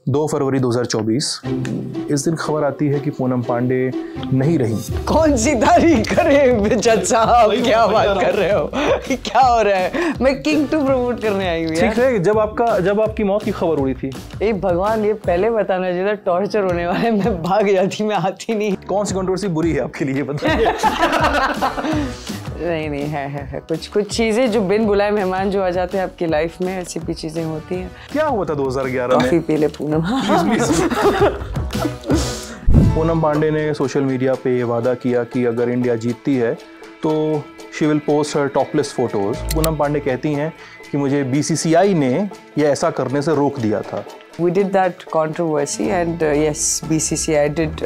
2 फरवरी 2024 इस दिन खबर आती है कि पूनम पांडे नहीं रही। कौन सी तारीख करे जज साहब, क्या बात कर रहे हो? क्या हो रहा है? मैं किंग 2 प्रमोट करने आई हूँ। ठीक है, जब आपकी मौत की खबर उड़ी थी, ए भगवान, ये पहले बताना चाहिए, टॉर्चर होने वाले, मैं भाग जाती, मैं आती नहीं। कौन सी कंट्रोवर्सी बुरी है आपके लिए, बताइए। नहीं है कुछ चीजें जो बिन बुलाए मेहमान जो आ जाते हैं आपकी लाइफ में, ऐसी भी चीजें होती हैं। क्या हुआ था 2011 में? कॉफी पी ले पूनम। पूनम पांडे ने सोशल मीडिया पे ये वादा किया कि अगर इंडिया जीतती है तो she will post her topless photos. Poonam Pandey कहती हैं कि मुझे बीसीसीआई ने ये ऐसा करने से रोक दिया था। We did that controversy and yes, BCCI did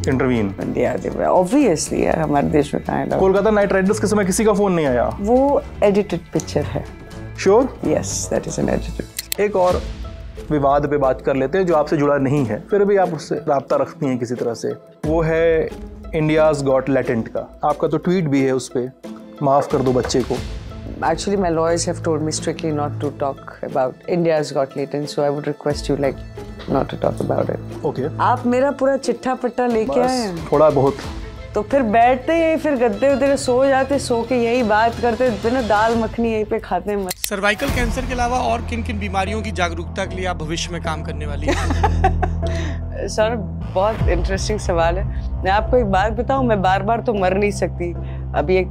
intervene. Yeah, obviously यार, हमारे देश में कहाँ है? कोलकाता नाइट राइडर्स के समय किसी का फोन नहीं आया। वो edited picture है। Sure? Yes, that is an edited। एक और विवाद पे बात कर लेते हैं जो आपसे जुड़ा नहीं है, फिर भी आप उससे राब्ता रखती हैं किसी तरह से। वो है इंडियाज गॉट लैटेंट का। आपका तो ट्वीट भी है उस पे, माफ कर दो बच्चे को। Actually, my lawyers have told me strictly not to talk about India's Got Latent, so I would request you like not to talk about it. Okay. आप मेरा पूरा चिट्ठा पट्टा लेके आए हैं। थोड़ा बहुत। तो फिर बैठते यही, फिर गद्दे उधर सो जाते, सो के यही बात करते, बिना दाल मखनी यहीं पे खाते हैं। सर्वाइकल कैंसर के अलावा और किन किन बीमारियों की जागरूकता के लिए आप भविष्य में काम करने वाली हैं? सर, बहुत इंटरेस्टिंग सवाल है। मैं आपको एक बात बताऊं, मैं बार बार तो मर नहीं सकती। अभी एक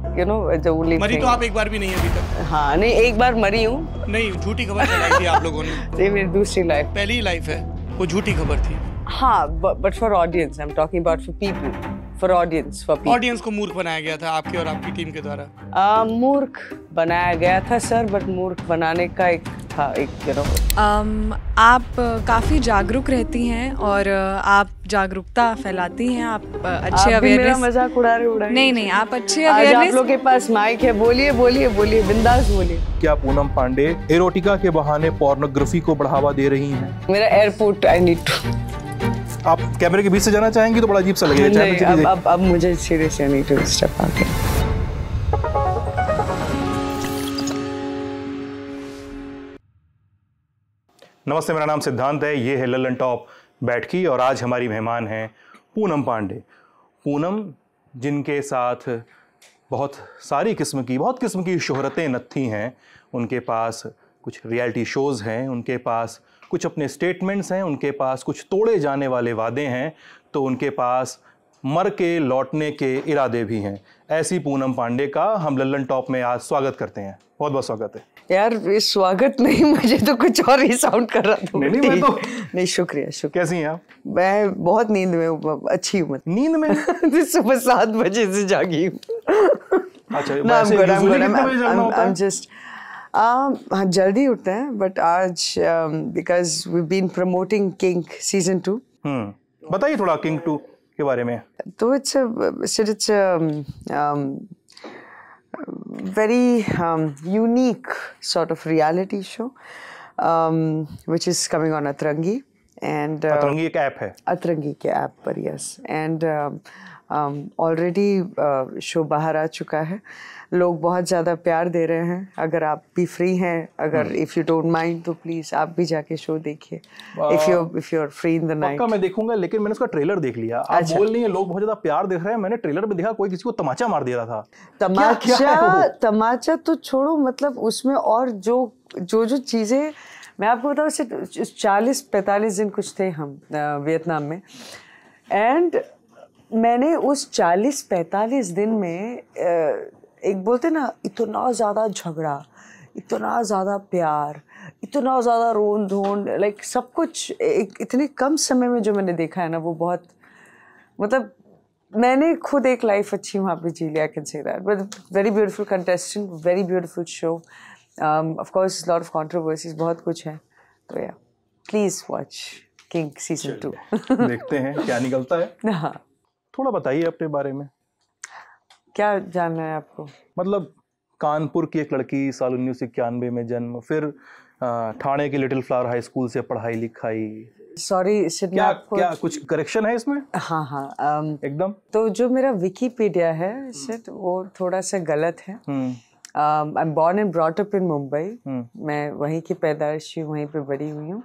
मरी तो आप एक बार भी नहीं अभी तक। हाँ नहीं, एक बार मरी हूँ। नहीं, झूठी खबर चलाई थी आप लोगों ने। ये मेरी दूसरी लाइफ, पहली लाइफ है, वो झूठी खबर थी। हाँ, but for audience, I am talking about for people, for audience, for people. Audience को मूर्ख बनाया गया था आपके और आपकी टीम के द्वारा। मूर्ख बनाया गया था सर, बट मूर्ख बनाने का एक था, आप काफ़ी जागरूक रहती हैं और आप जागरूकता फैलाती हैं। आप अच्छे अवेयरनेस। मेरा मजाक उड़ा रहे। नहीं, आप अच्छे अवेयरनेस। आप लोग के पास माइक है, बोलिए बिंदास बोलिए। क्या पूनम पांडे एरोटिका के बहाने पोर्नोग्राफी को बढ़ावा दे रही हैं? मेरा एयरपोर्ट, आई नीड टू। आप कैमरे के बीच से जाना चाहेंगी तो बड़ा अजीब सा लगेगा। नहीं, अब मुझे seriously need to step out. नमस्ते, मेरा नाम सिद्धांत है, ये है लल्लन टॉप बैठकी और आज हमारी मेहमान हैं पूनम पांडे। पूनम, जिनके साथ बहुत किस्म की शोहरतें नत्थी हैं। उनके पास कुछ रियलिटी शोज़ हैं, उनके पास कुछ अपने स्टेटमेंट्स हैं, उनके पास कुछ तोड़े जाने वाले वादे हैं, तो उनके पास मर के लौटने के इरादे भी हैं। ऐसी पूनम पांडे का हम लल्लन टॉप में आज स्वागत करते हैं। बहुत बहुत स्वागत है यार। ये स्वागत नहीं, मुझे तो कुछ और ही साउंड कर रहा था। नहीं, शुक्रिया। कैसी हैं आप? मैं बहुत नींद में हूँ, अच्छी हूँ। नींद में? सुबह 7 बजे से जागी हूँ। अच्छा, हाँ, जल्दी उठते हैं, बट आज because we been promoting King season 2। बताइए थोड़ा किंग 2 के बारे में। तो it's very unique sort of reality show which is coming on Atrangi and Atrangi एक ऐप है। Atrangi के ऐप पर, yes, and already शो बाहर आ चुका है। लोग बहुत ज़्यादा प्यार दे रहे हैं। अगर आप भी फ्री हैं, अगर इफ़ यू डोंट माइंड, तो प्लीज़ आप भी जाके शो देखिए। If you are free in the night. पक्का मैं देखूंगा, लेकिन मैंने उसका ट्रेलर देख लिया। आप बोल रही हैं लोग बहुत ज़्यादा प्यार देख रहे हैं। मैंने ट्रेलर में देखा कोई किसी को तमाचा मार दे रहा था। तमाचा तो छोड़ो, मतलब उसमें और जो चीज़ें मैं आपको बताऊँ, सिर्फ 40-45 दिन कुछ थे हम वियतनाम में, एंड मैंने उस 40-45 दिन में एक बोलते ना, इतना ज़्यादा झगड़ा, इतना ज़्यादा प्यार, इतना ज़्यादा रोन धोन, लाइक सब कुछ इतने कम समय में जो मैंने देखा है ना, वो बहुत, मतलब मैंने खुद एक लाइफ अच्छी वहाँ पे जी लिया, I can say that. But very beautiful contestant, very beautiful show, of course lot of controversies, बहुत कुछ है। तो या प्लीज़ वॉच किंग सीजन 2। देखते हैं क्या निकलता है। हाँ, थोड़ा बताइए अपने बारे में। क्या जानना है आपको? मतलब कानपुर की एक लड़की, साल 1991 में जन्म, फिर ठाणे की लिटिल फ्लावर हाई स्कूल से पढ़ाई लिखाई। सॉरी, क्या कुछ करेक्शन है इसमें? हाँ, एकदम। तो जो मेरा विकिपीडिया है वो थोड़ा सा गलत है। I am born and brought up in Mumbai. मैं वहीं की पैदाइश हुई, वहीं पे बड़ी हुई हूँ।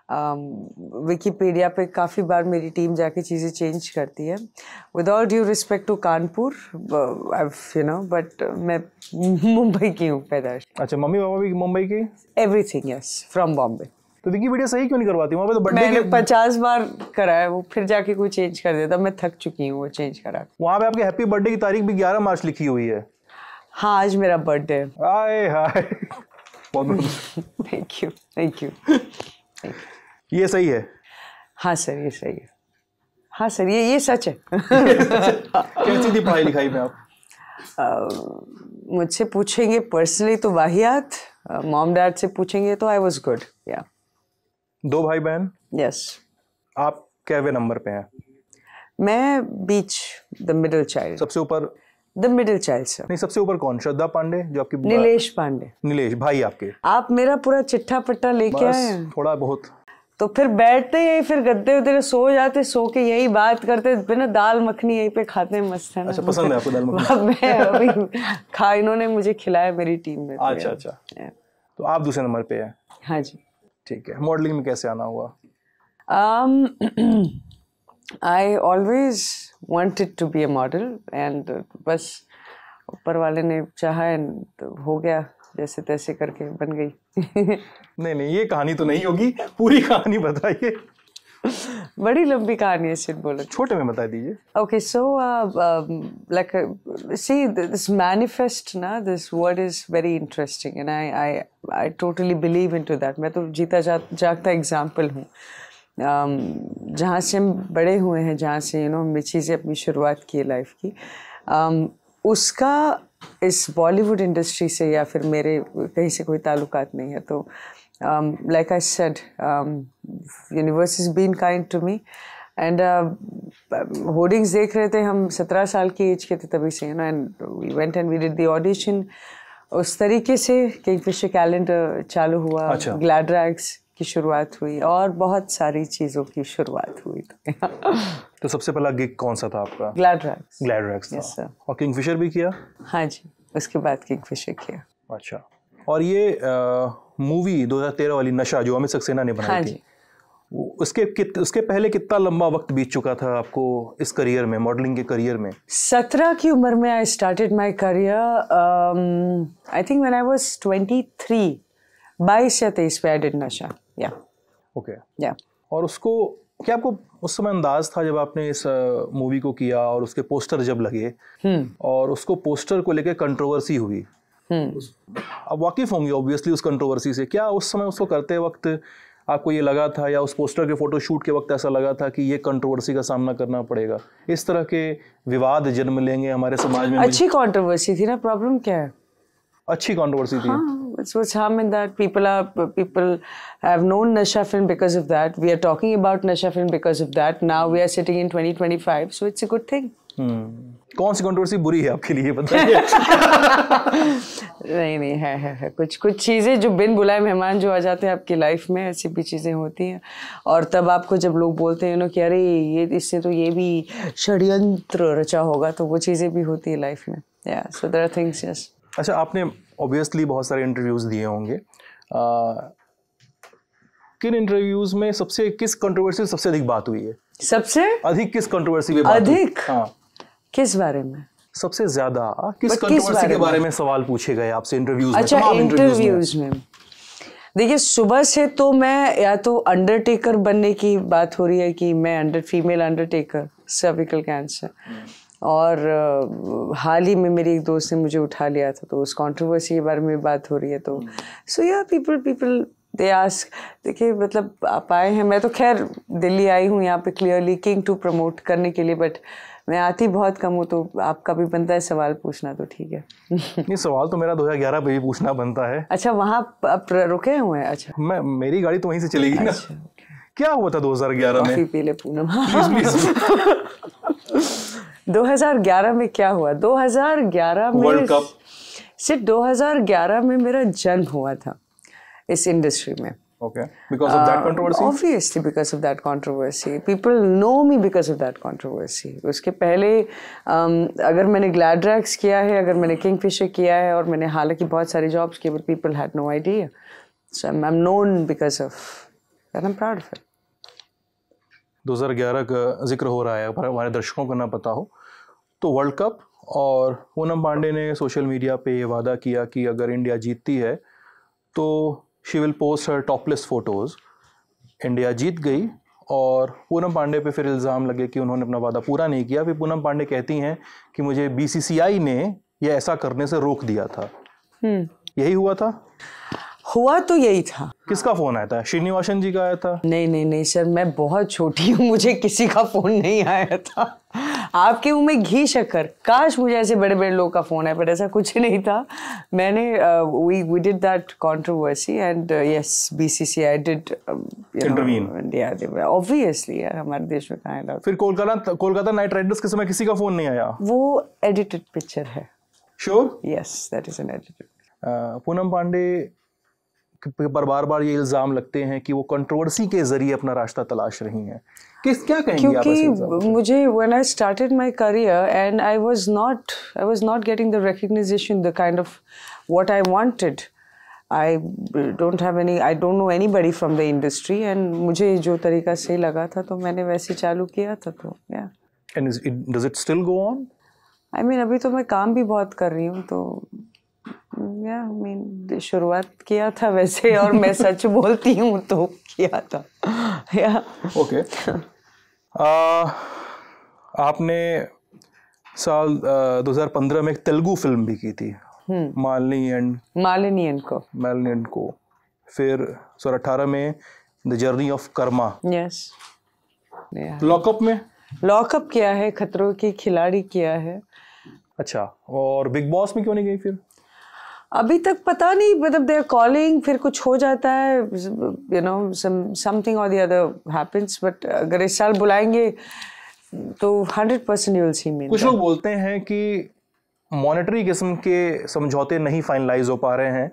विकीपीडिया पे काफ़ी बार मेरी टीम जाके चीज़ें चेंज करती है. With all due respect to Kanpur, you know, but मैं मुंबई की हूँ पैदाइश. अच्छा, मम्मी पापा भी मुंबई के? Everything yes, from Bombay. तो विकीपीडिया सही क्यों नहीं करवाती वहाँ पे? तो बर्थडे मैंने के 50 बार कराया, वो फिर जाके कोई चेंज कर देता. मैं थक चुकी हूँ वो चेंज करा. वहाँ पे आपके हैप्पी बर्थडे की तारीख भी 11 मार्च लिखी हुई है. हाँ, आज मेरा बर्थडे है. Hi hi. Thank you, thank you. ये सही है? हाँ सर, ये सही है. हाँ सर, ये सच है. कैसी थी पढ़ाई लिखाई में आप? मुझसे पूछेंगे पर्सनली तो वाहियात, मॉम डैड से पूछेंगे तो आई वॉज गुड. या 2 भाई बहन? यस. आप कैवे नंबर पे हैं? मैं बीच, द मिडिल चाइल्ड. सबसे ऊपर? The middle child sir. नहीं, सबसे ऊपर कौन? श्रद्धा पांडे जो आपकी? नीलेश पांडे. नीलेश भाई आपके? आप मेरा पूरा चिट्ठा पट्टा लेके आए हैं. थोड़ा बहुत. तो फिर बैठते यही, फिर गद्दे उधर सो जाते, सो के यही बात करते बिना. दाल मखनी यहीं पे खाते हैं, मस्त है ना. अच्छा, पसंद है आपको दाल मखनी? मैं अभी खा, इन्होंने मुझे खिलाया मेरी टीम में. अच्छा अच्छा. तो आप दूसरे नंबर पे हैं? हाँ जी. ठीक है. मॉडलिंग में कैसे आना हुआ? I always wanted to be a model and बस ऊपर वाले ने चाहा तो हो गया, जैसे तैसे करके बन गई. नहीं नहीं, ये कहानी तो नहीं होगी, पूरी कहानी बताइए. बड़ी लंबी कहानी है सिर्फ, बोलो. छोटे में बता दीजिए. Okay, so like see this manifest ना, this word is very interesting and I totally believe into that. मैं तो जीता जागता एग्जाम्पल हूँ. जहाँ से हम बड़े हुए हैं, जहाँ से यू नो मिची से अपनी शुरुआत की है लाइफ की, उसका इस बॉलीवुड इंडस्ट्री से या फिर मेरे कहीं से कोई ताल्लुकात नहीं है. तो like I said, universe has been kind to me and hoardings देख रहे थे हम, 17 साल की एज के थे तभी से, you know, and we went and we did the audition. उस तरीके से किंगफिशर कैलेंडर चालू हुआ. अच्छा. ग्लैड्रैग्स की शुरुआत हुई और बहुत सारी चीज़ों की शुरुआत हुई. तो सबसे पहला गिग कौन सा था आपका? ग्लैड्रैग्स. ग्लैड्रैग्स था. Yes, sir. और किंगफिशर भी किया? हाँ जी, उसके बाद किंगफिशर किया. अच्छा. और ये मूवी 2013 वाली नशा जो अमित सक्सेना ने बनाई हाँ थी, जी. उसके पहले कितना लंबा वक्त बीत चुका था आपको इस करियर में, मॉडलिंग के करियर में? 17 की उम्र में I started my career. I think when I was 23, 22 या 23 पे आई डिड नशा. या ओके. या. और उसको क्या आपको उस समय अंदाज था जब आपने इस मूवी को किया और उसके पोस्टर जब लगे और उसको पोस्टर को लेकर कंट्रोवर्सी हुई, अब वाकिफ होंगे ऑब्वियसली उस कंट्रोवर्सी से, क्या उस समय उसको करते वक्त आपको ये लगा था या उस पोस्टर के फोटो शूट के वक्त ऐसा लगा था कि ये कंट्रोवर्सी का सामना करना पड़ेगा, इस तरह के विवाद जन्म लेंगे हमारे समाज में? अच्छी कंट्रोवर्सी थी ना, प्रॉब्लम क्या है? अच्छी कंट्रोवर्सी थी. What's harm in that? People have known Nasha film because of that. We are talking about Nasha film because of that. Now we are sitting in 2025, so it's a good thing. कौन सी controversy बुरी है आपके लिए, बताइए? नहीं है कुछ चीज़ें जो बिन बुलाए मेहमान जो आ जाते हैं आपकी लाइफ में, ऐसी भी चीज़ें होती हैं. और तब आपको जब लोग बोलते हैं ना कि अरे ये इससे तो ये भी षड्यंत्र रचा होगा, तो वो चीज़ें भी होती है लाइफ में. So there are things, yes. अच्छा, आपने ऑब्वियसली बहुत सारे इंटरव्यूज दिए होंगे. किन इंटरव्यूज में किस कंट्रोवर्सी से सबसे अधिक बात हुई है? सबसे अधिक किस कंट्रोवर्सी पे बात हुई? हाँ. किस बारे में सबसे ज्यादा किस कंट्रोवर्सी के बारे में सवाल पूछे गए आपसे इंटरव्यूज में? अच्छा, इंटरव्यूज में देखिए, सुबह से तो मैं या तो अंडरटेकर बनने की बात हो रही है कि मैं फीमेल अंडरटेकर, सर्विकल कैंसर, और हाल ही में मेरी एक दोस्त ने मुझे उठा लिया था, तो उस कंट्रोवर्सी के बारे में बात हो रही है. तो सो या पीपल दे आस्क. देखिए, मतलब आप आए हैं, मैं तो खैर दिल्ली आई हूँ यहाँ पे क्लियरली किंग टू प्रमोट करने के लिए, बट मैं आती बहुत कम हूँ, तो आपका भी बनता है सवाल पूछना, तो ठीक है. ये सवाल तो मेरा 2011 पे भी पूछना बनता है. अच्छा, वहाँ आप रुके हुए हैं? अच्छा, मेरी गाड़ी तो वहीं से चलेगी ना. क्या हुआ था 2011 में? पी ले पूनम. 2011 में क्या हुआ? 2011 में वर्ल्ड कप. सिर्फ 2011 में मेरा जन्म हुआ था इस इंडस्ट्री में. Okay, because of that controversy? Obviously because of that controversy. People know me because of that controversy. उसके पहले अगर मैंने ग्लैड्रैक्स किया है, अगर मैंने किंगफिशर किया है, और मैंने हालांकि बहुत सारी जॉब्स की, but people had no idea. So I'm known because of and I'm proud of it. 2011 का जिक्र हो रहा है, पर हमारे दर्शकों को ना पता हो तो वर्ल्ड कप, और पूनम पांडे ने सोशल मीडिया पे ये वादा किया कि अगर इंडिया जीतती है तो she will post her topless photos. India जीत गई और पूनम पांडे पे फिर इल्ज़ाम लगे कि उन्होंने अपना वादा पूरा नहीं किया। फिर पूनम पांडे कहती हैं कि मुझे BCCI ने यह ऐसा करने से रोक दिया था। यही हुआ था? हुआ तो यही था। किसका फ़ोन आया था? श्रीनिवासन जी का आया था? नहीं सर, मैं बहुत छोटी हूँ, मुझे किसी का फ़ोन नहीं आया था। आपके मुँह में घी शक्कर, काश मुझे ऐसे बड़े बड़े लोग का फ़ोन आया, पर ऐसा कुछ नहीं था। मैंने we did that controversy and yes, BCCI did intervene. Yeah, obviously यार, हमारे देश में कहाँ है। फिर कोलकाता नाइट राइडर्स के समय किसी का फ़ोन नहीं आया? वो एडिटेड पिक्चर है। Sure? Yes, that is an edited. पूनम पांडे पर बार ये इल्ज़ाम लगते हैं कि वो कंट्रोवर्सी के जरिए अपना रास्ता तलाश रही हैं। क्या कहेंगी आप इस इल्ज़ाम पे? मुझे when I started my career and I was not getting the recognition, the kind of what I wanted. I don't know anybody from the industry and मुझे जो तरीका सही लगा था तो मैंने वैसे चालू किया था, तो yeah. And does it still go on? I mean अभी तो मैं काम भी बहुत कर रही हूँ, तो शुरुआत किया था वैसे, और मैं सच बोलती हूँ तो किया था। ओके। आपने साल 2015 में एक तेलुगु फिल्म भी की थी, मालिनी एंड को। फिर 2018 में the journey of Karma. Yes. Lockup किया है, खतरों के खिलाड़ी किया है। अच्छा, और बिग बॉस में क्यों नहीं गई फिर? अभी तक पता नहीं, मतलब दे आर कॉलिंग, फिर कुछ हो जाता है, यू नो, समथिंग और द अदर हैपेंस, बट अगर इस साल बुलाएंगे तो 100% यू विल सी मी। कुछ लोग बोलते हैं कि मॉनेटरी किस्म के समझौते नहीं फाइनलाइज हो पा रहे हैं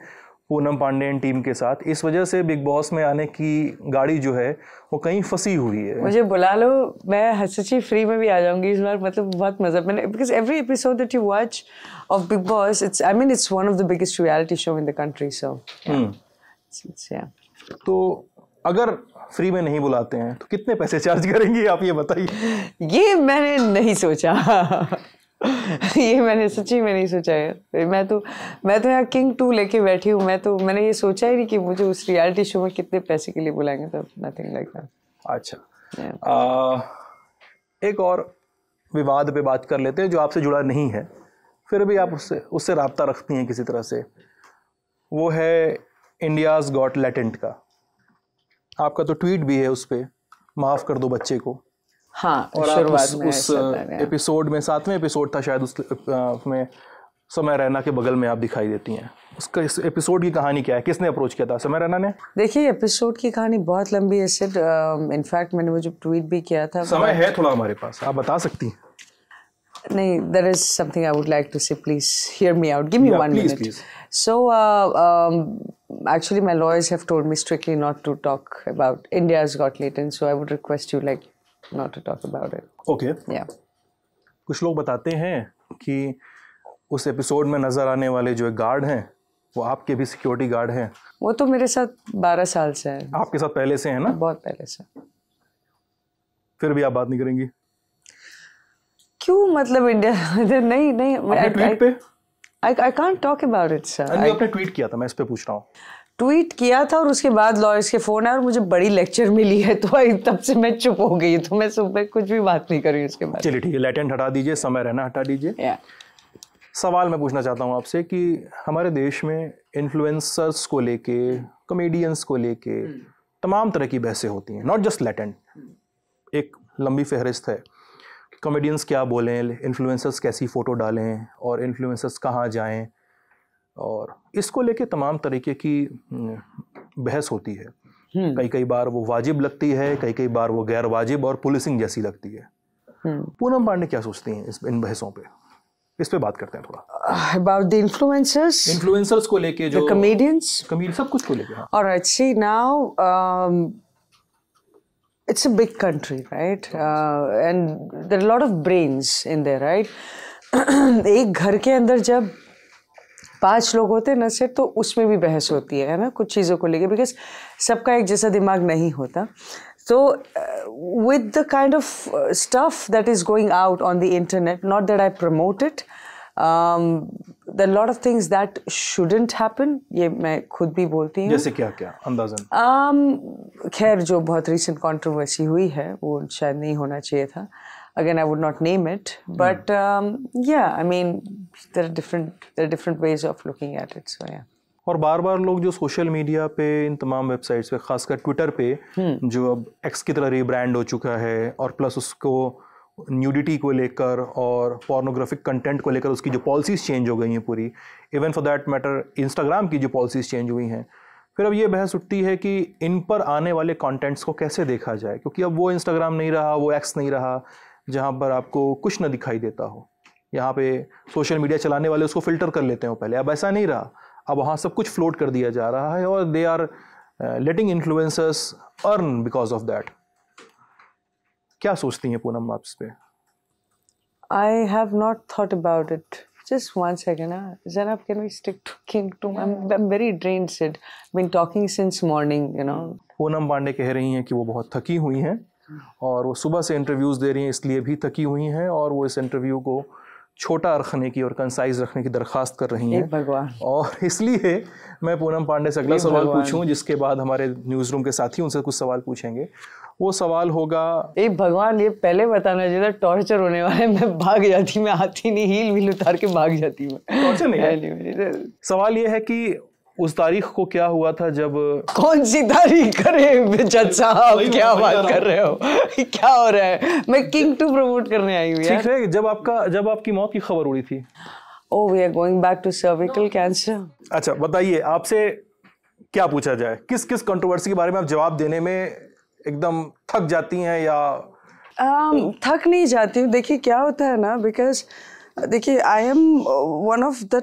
पूनम पांडे टीम के साथ, इस वजह से बिग बॉस में आने की गाड़ी जो है वो कहीं फंसी हुई है। मुझे बुला लो, मैं सच्ची फ्री में भी आ जाऊंगी इस बार, मतलब बहुत मजा। मैंने because every episode that you watch of Bigg Boss, it's one of the biggest reality show in the country, so तो अगर फ्री में नहीं बुलाते हैं तो कितने पैसे चार्ज करेंगे आप, ये बताइए। ये मैंने नहीं सोचा। ये मैंने सच्ची में नहीं सोचा है। मैं तो यहाँ किंग 2 लेके बैठी हूँ। मैंने ये सोचा ही नहीं कि मुझे उस रियलिटी शो में कितने पैसे के लिए बुलाएंगे, तो नथिंग लाइक दैट। अच्छा, एक और विवाद पे बात कर लेते हैं जो आपसे जुड़ा नहीं है, फिर भी आप उससे राब्ता रखती हैं किसी तरह से। वो है इंडियाज़ गॉट टैलेंट का। आपका तो ट्वीट भी है उस पर, माफ़ कर दो बच्चे को। हाँ, और आप उस एपिसोड में, 7वें एपिसोड था शायद, उसमें समय रैना के बगल में आप दिखाई देती हैं। उसका इस एपिसोड की कहानी क्या है? किसने अप्रोच किया था? समय रैना ने? देखिए, एपिसोड की कहानी बहुत लंबी है सिड। इनफैक्ट मैंने वो जो ट्वीट भी किया था, समय है थोड़ा हमारे पास, आप बता सकती हैं? नहीं, there is something I would like to say. Please hear me out. Give me 1 minute. Please. So, actually, my lawyers have told me strictly not to talk about India's Got Talent. So I would request you not to talk about it. Okay. Yeah. कुछ लोग बताते हैं कि उस episode में नजर आने वाले जो गार्ड हैं वो आपके भी सिक्योरिटी गार्ड हैं। वो तो मेरे साथ 12 साल से है। आपके साथ पहले से है ना? बहुत पहले से। फिर भी आप बात नहीं करेंगी? क्यों, मतलब इंडिया नहीं आपने ट्वीट पे? I can't talk about it, sir. आपने ट्वीट किया था, मैं इस पे पूछ रहा हूँ। ट्वीट किया था और उसके बाद लॉयर्स के फोन आया और मुझे बड़ी लेक्चर मिली है, तो तब से मैं चुप हो गई, तो मैं सुबह कुछ भी बात नहीं करी उसके बाद। चलिए ठीक है, लेटेंट हटा दीजिए, समय रहना हटा दीजिए। सवाल मैं पूछना चाहता हूँ आपसे कि हमारे देश में इन्फ्लुएंसर्स को लेके, कॉमेडियंस को लेके तमाम तरह की बहसें होती हैं, नॉट जस्ट लेटेंट। एक लंबी फहरिस्त है, कॉमेडियंस क्या बोलें, इन्फ्लुएंसर्स कैसी फ़ोटो डालें और इन्फ्लुएंसर्स कहाँ जाएं, और इसको लेके तमाम तरीके की बहस होती है। कई बार वो वाजिब लगती है, कई बार वो गैर वाजिब और पुलिसिंग जैसी लगती है। पूनम पांडे क्या सोचती हैं इन बहसों पे? इस पे बात करते हैं थोड़ा। About the influencers को लेके, जो comedians, सब कुछ को लेके। All right, see now, it's a big country, right? And there are a lot of brains in there, right? एक घर के अंदर जब 5 लोग होते हैं ना सेट, तो उसमें भी बहस होती है ना कुछ चीज़ों को लेके, बिकॉज सबका एक जैसा दिमाग नहीं होता. So with the kind of stuff that is going out on the internet, not that I promote it, there are a lot of things that shouldn't happen. ये मैं खुद भी बोलती हूँ. जैसे क्या क्या अंदाज़न? खैर जो बहुत recent controversy हुई है वो शायद नहीं होना चाहिए था. Again, I would not name it, but yeah, I mean there are different ways of looking at it. So yeah. और बार बार लोग जो सोशल मीडिया पे इन तमाम वेबसाइट्स पे, खासकर ट्विटर पे, जो अब एक्स की तरह रीब्रांड हो चुका है, और प्लस उसको न्यूडिटी को लेकर और पोर्नोग्राफिक कंटेंट को लेकर उसकी जो पॉलिसीज़ चेंज हो गई हैं पूरी, even for that matter Instagram की जो पॉलिसीज़ चेंज हुई हैं, फिर अब ये बहस उठती है कि इन पर आने वाले कंटेंट्स को कैसे देखा जाए, क्योंकि अब वो इंस्टाग्राम नहीं रहा, वो एक्स नहीं रहा जहाँ पर आपको कुछ ना दिखाई देता हो. यहाँ पे सोशल मीडिया चलाने वाले उसको फ़िल्टर कर लेते हैं पहले, अब ऐसा नहीं रहा. अब वहाँ सब कुछ फ्लोट कर दिया जा रहा है और they are letting influencers earn because of that. क्या सोचती हैं पूनम आप इस पे? I have not thought about it. Just one second, Zainab, can we stick to King 2? I'm very drained, Sid. Been talking since morning, you know. Poonam Pandey कह रही हैं कि वो बहुत थकी हुई हैं और वो सुबह से इंटरव्यूज़ दे रही हैं, इसलिए भी थकी हुई हैं, और वो इस इंटरव्यू को छोटा रखने की और कंसाइज रखने की दरख्वास्त कर रही हैं. भगवान. और इसलिए मैं पूनम पांडे से अगला सवाल पूछूं, जिसके बाद हमारे न्यूज़ रूम के साथी उनसे कुछ सवाल पूछेंगे. वो सवाल होगा, ए भगवान, ये पहले बताना चाहिए था. टॉर्चर होने वाले, मैं भाग जाती, मैं आती नहीं, हील व्हील उतार के भाग जाती. मैं टॉर्चर नहीं है. सवाल ये है कि उस तारीख को क्या हुआ था जब... कौन सी तारीख करे जज साहब, क्या बात कर रहे हो, क्या हो रहा है? मैं किंग 2 प्रमोट करने आई हूँ यार. ठीक है, जब आपकी मौत की खबर उड़ी थी. Oh, we are going back to cervical cancer. अच्छा बताइए, आपसे क्या पूछा जाए? किस किस कंट्रोवर्सी के बारे में आप जवाब देने में एकदम थक जाती हैं या... थक नहीं जाती हूँ. देखिए क्या होता है ना, बिकॉज देखिए I am one of the,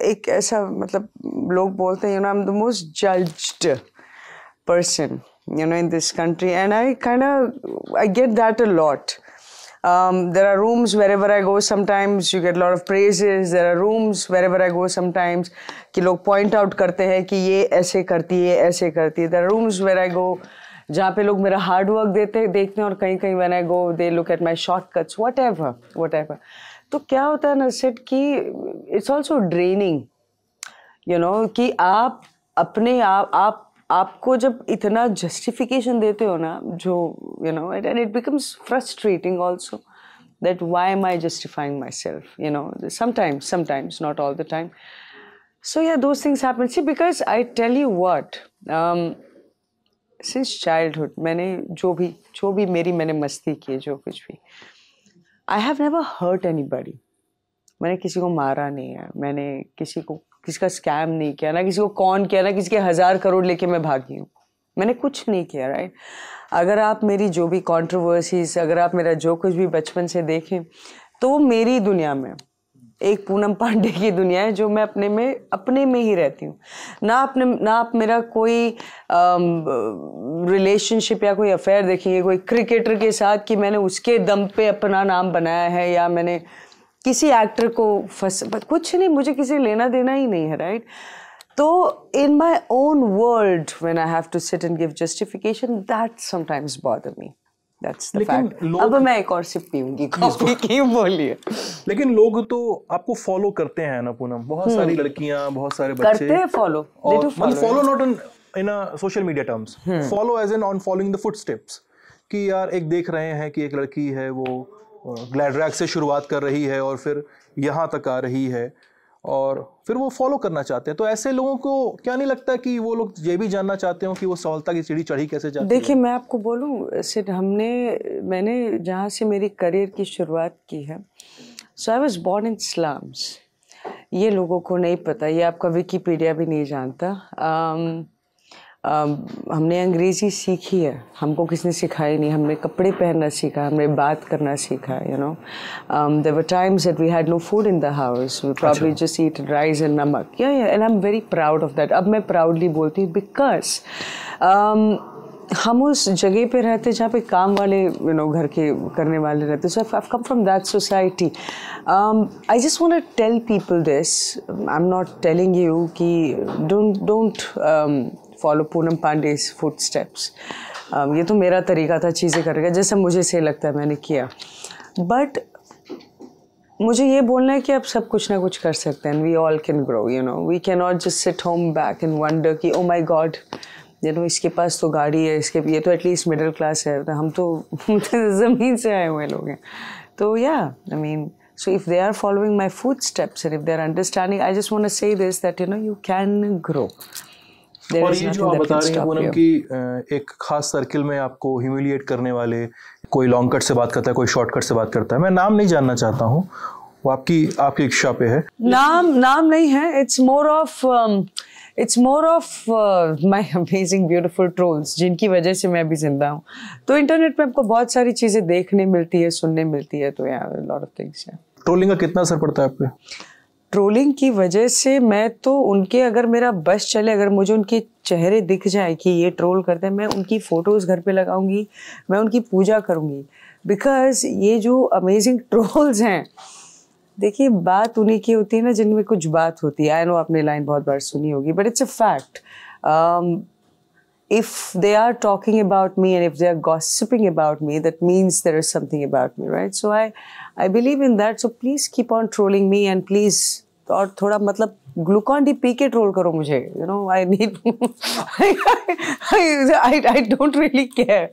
एक ऐसा मतलब लोग बोलते हैं, you know, I am the most judged person, you know, in this country, and I get that a lot. There are rooms wherever I go, sometimes you get a lot of praises. There are rooms wherever I go sometimes कि लोग point out करते हैं कि ये ऐसे करती है, ऐसे करती है. There are rooms where I go जहाँ पे लोग मेरा hard work देखते हैं, और कहीं when I go they look at my shortcuts, whatever. तो क्या होता है ना सेट कि it's also draining, you know, कि आप अपने आपको जब इतना justification देते हो ना, जो you know, and it becomes frustrating also that why am I justifying myself, you know, sometimes, not all the time. So yeah, those things happen. See, because I tell you what, since childhood, मैंने जो भी मैंने मस्ती की, जो कुछ भी, I have never hurt anybody. मैंने किसी को मारा नहीं है, मैंने किसी का स्कैम नहीं किया, ना किसी को कौन किया, ना किसी के 1000 करोड़ लेके मैं भागी हूँ. मैंने कुछ नहीं किया, राइट. अगर आप मेरी जो भी कंट्रोवर्सीज, अगर आप मेरा जो कुछ भी बचपन से देखें, तो मेरी दुनिया में एक पूनम पांडे की दुनिया है जो मैं अपने में ही रहती हूँ. ना आप मेरा कोई रिलेशनशिप या कोई अफेयर देखेंगे कोई क्रिकेटर के साथ कि मैंने उसके दम पे अपना नाम बनाया है, या मैंने किसी एक्टर को कुछ नहीं, मुझे किसी लेना देना ही नहीं है, राइट. तो in my own world, when I have to sit and give justification, that sometimes bother me. That's the fact. अब मैं एक और सिप पीऊंगी कॉफी की, बोलिए. लेकिन लोग तो आपको फॉलो करते हैं ना पूनम, बहुत सारी लड़कियां, बहुत सारे बच्चे करते हैं follow. Follow not in a social media terms, follow as in on following the footsteps, कि यार एक देख रहे हैं कि एक लड़की है, वो ग्लैड रैग से शुरुआत कर रही है और फिर यहाँ तक आ रही है, और फिर वो फॉलो करना चाहते हैं. तो ऐसे लोगों को क्या नहीं लगता कि वो लोग ये भी जानना चाहते हो कि वो सफलता की सीढ़ी चढ़ी कैसे जाती है? देखिए मैं आपको बोलूँ सिर्फ मैंने जहाँ से मेरी करियर की शुरुआत की है, so I was born in slums. ये लोगों को नहीं पता, ये आपका विकीपीडिया भी नहीं जानता. हमने अंग्रेज़ी सीखी है, हमको किसी ने सिखाई नहीं. हमने कपड़े पहनना सीखा, हमने बात करना सीखा, you know. There were times that we had no food in the house. We probably just eat rice and namak. Yeah, and I'm very proud of that. अब मैं proudly बोलती हूँ because हम उस जगह पे रहते जहाँ पे काम वाले घर के करने वाले रहते. So I've come from that society. I just want to tell people this. I'm not telling you कि don't follow Poonam Pandey's footsteps. ये तो मेरा तरीका था चीज़ें करने का, जैसे मुझे सही लगता है मैंने किया. But मुझे ये बोलना है कि आप सब कुछ ना कुछ कर सकते हैं. We all can grow, We cannot just sit home back and wonder कि oh my God, इसके पास तो गाड़ी है, ये तो एटलीस्ट मिडिल क्लास है, हम तो ज़मीन से आए हुए लोग हैं. तो so if they are following my footsteps and if they are understanding, I just want to say this, that you can grow. और ये जो आप बता रही हैं पूनम की एक खास सर्किल में आपको ह्यूमिलिएट करने वाले, कोई लॉन्ग कट से बात करता है, कोई शॉर्ट कट से बात करता है, मैं नाम नहीं जानना चाहता हूँ, वो आपकी इच्छा पे है. नाम नहीं है. It's more of my amazing beautiful trolls, जिनकी वजह से मैं अभी जिंदा हूँ. तो इंटरनेट पे आपको बहुत सारी चीज़ें देखने मिलती है, सुनने मिलती है, तो lot of things है. ट्रोलिंग का कितना असर पड़ता है आप पे? ट्रोलिंग की वजह से मैं तो उनके, अगर मेरा बस चले, अगर मुझे उनके चेहरे दिख जाए कि ये ट्रोल करते हैं, मैं उनकी फ़ोटोज़ घर पे लगाऊंगी, मैं उनकी पूजा करूंगी. बिकॉज ये जो अमेजिंग ट्रोल्स हैं, देखिए बात उन्हीं की होती है ना जिनमें कुछ बात होती है. आई नो आपने लाइन बहुत बार सुनी होगी, but it's a fact. If they are talking about me and if they are gossiping about me, that means there is something about me, right? So I believe in that. So please keep on trolling me and please, और थोड़ा मतलब Glucon D P के troll करो मुझे. I need I don't really care.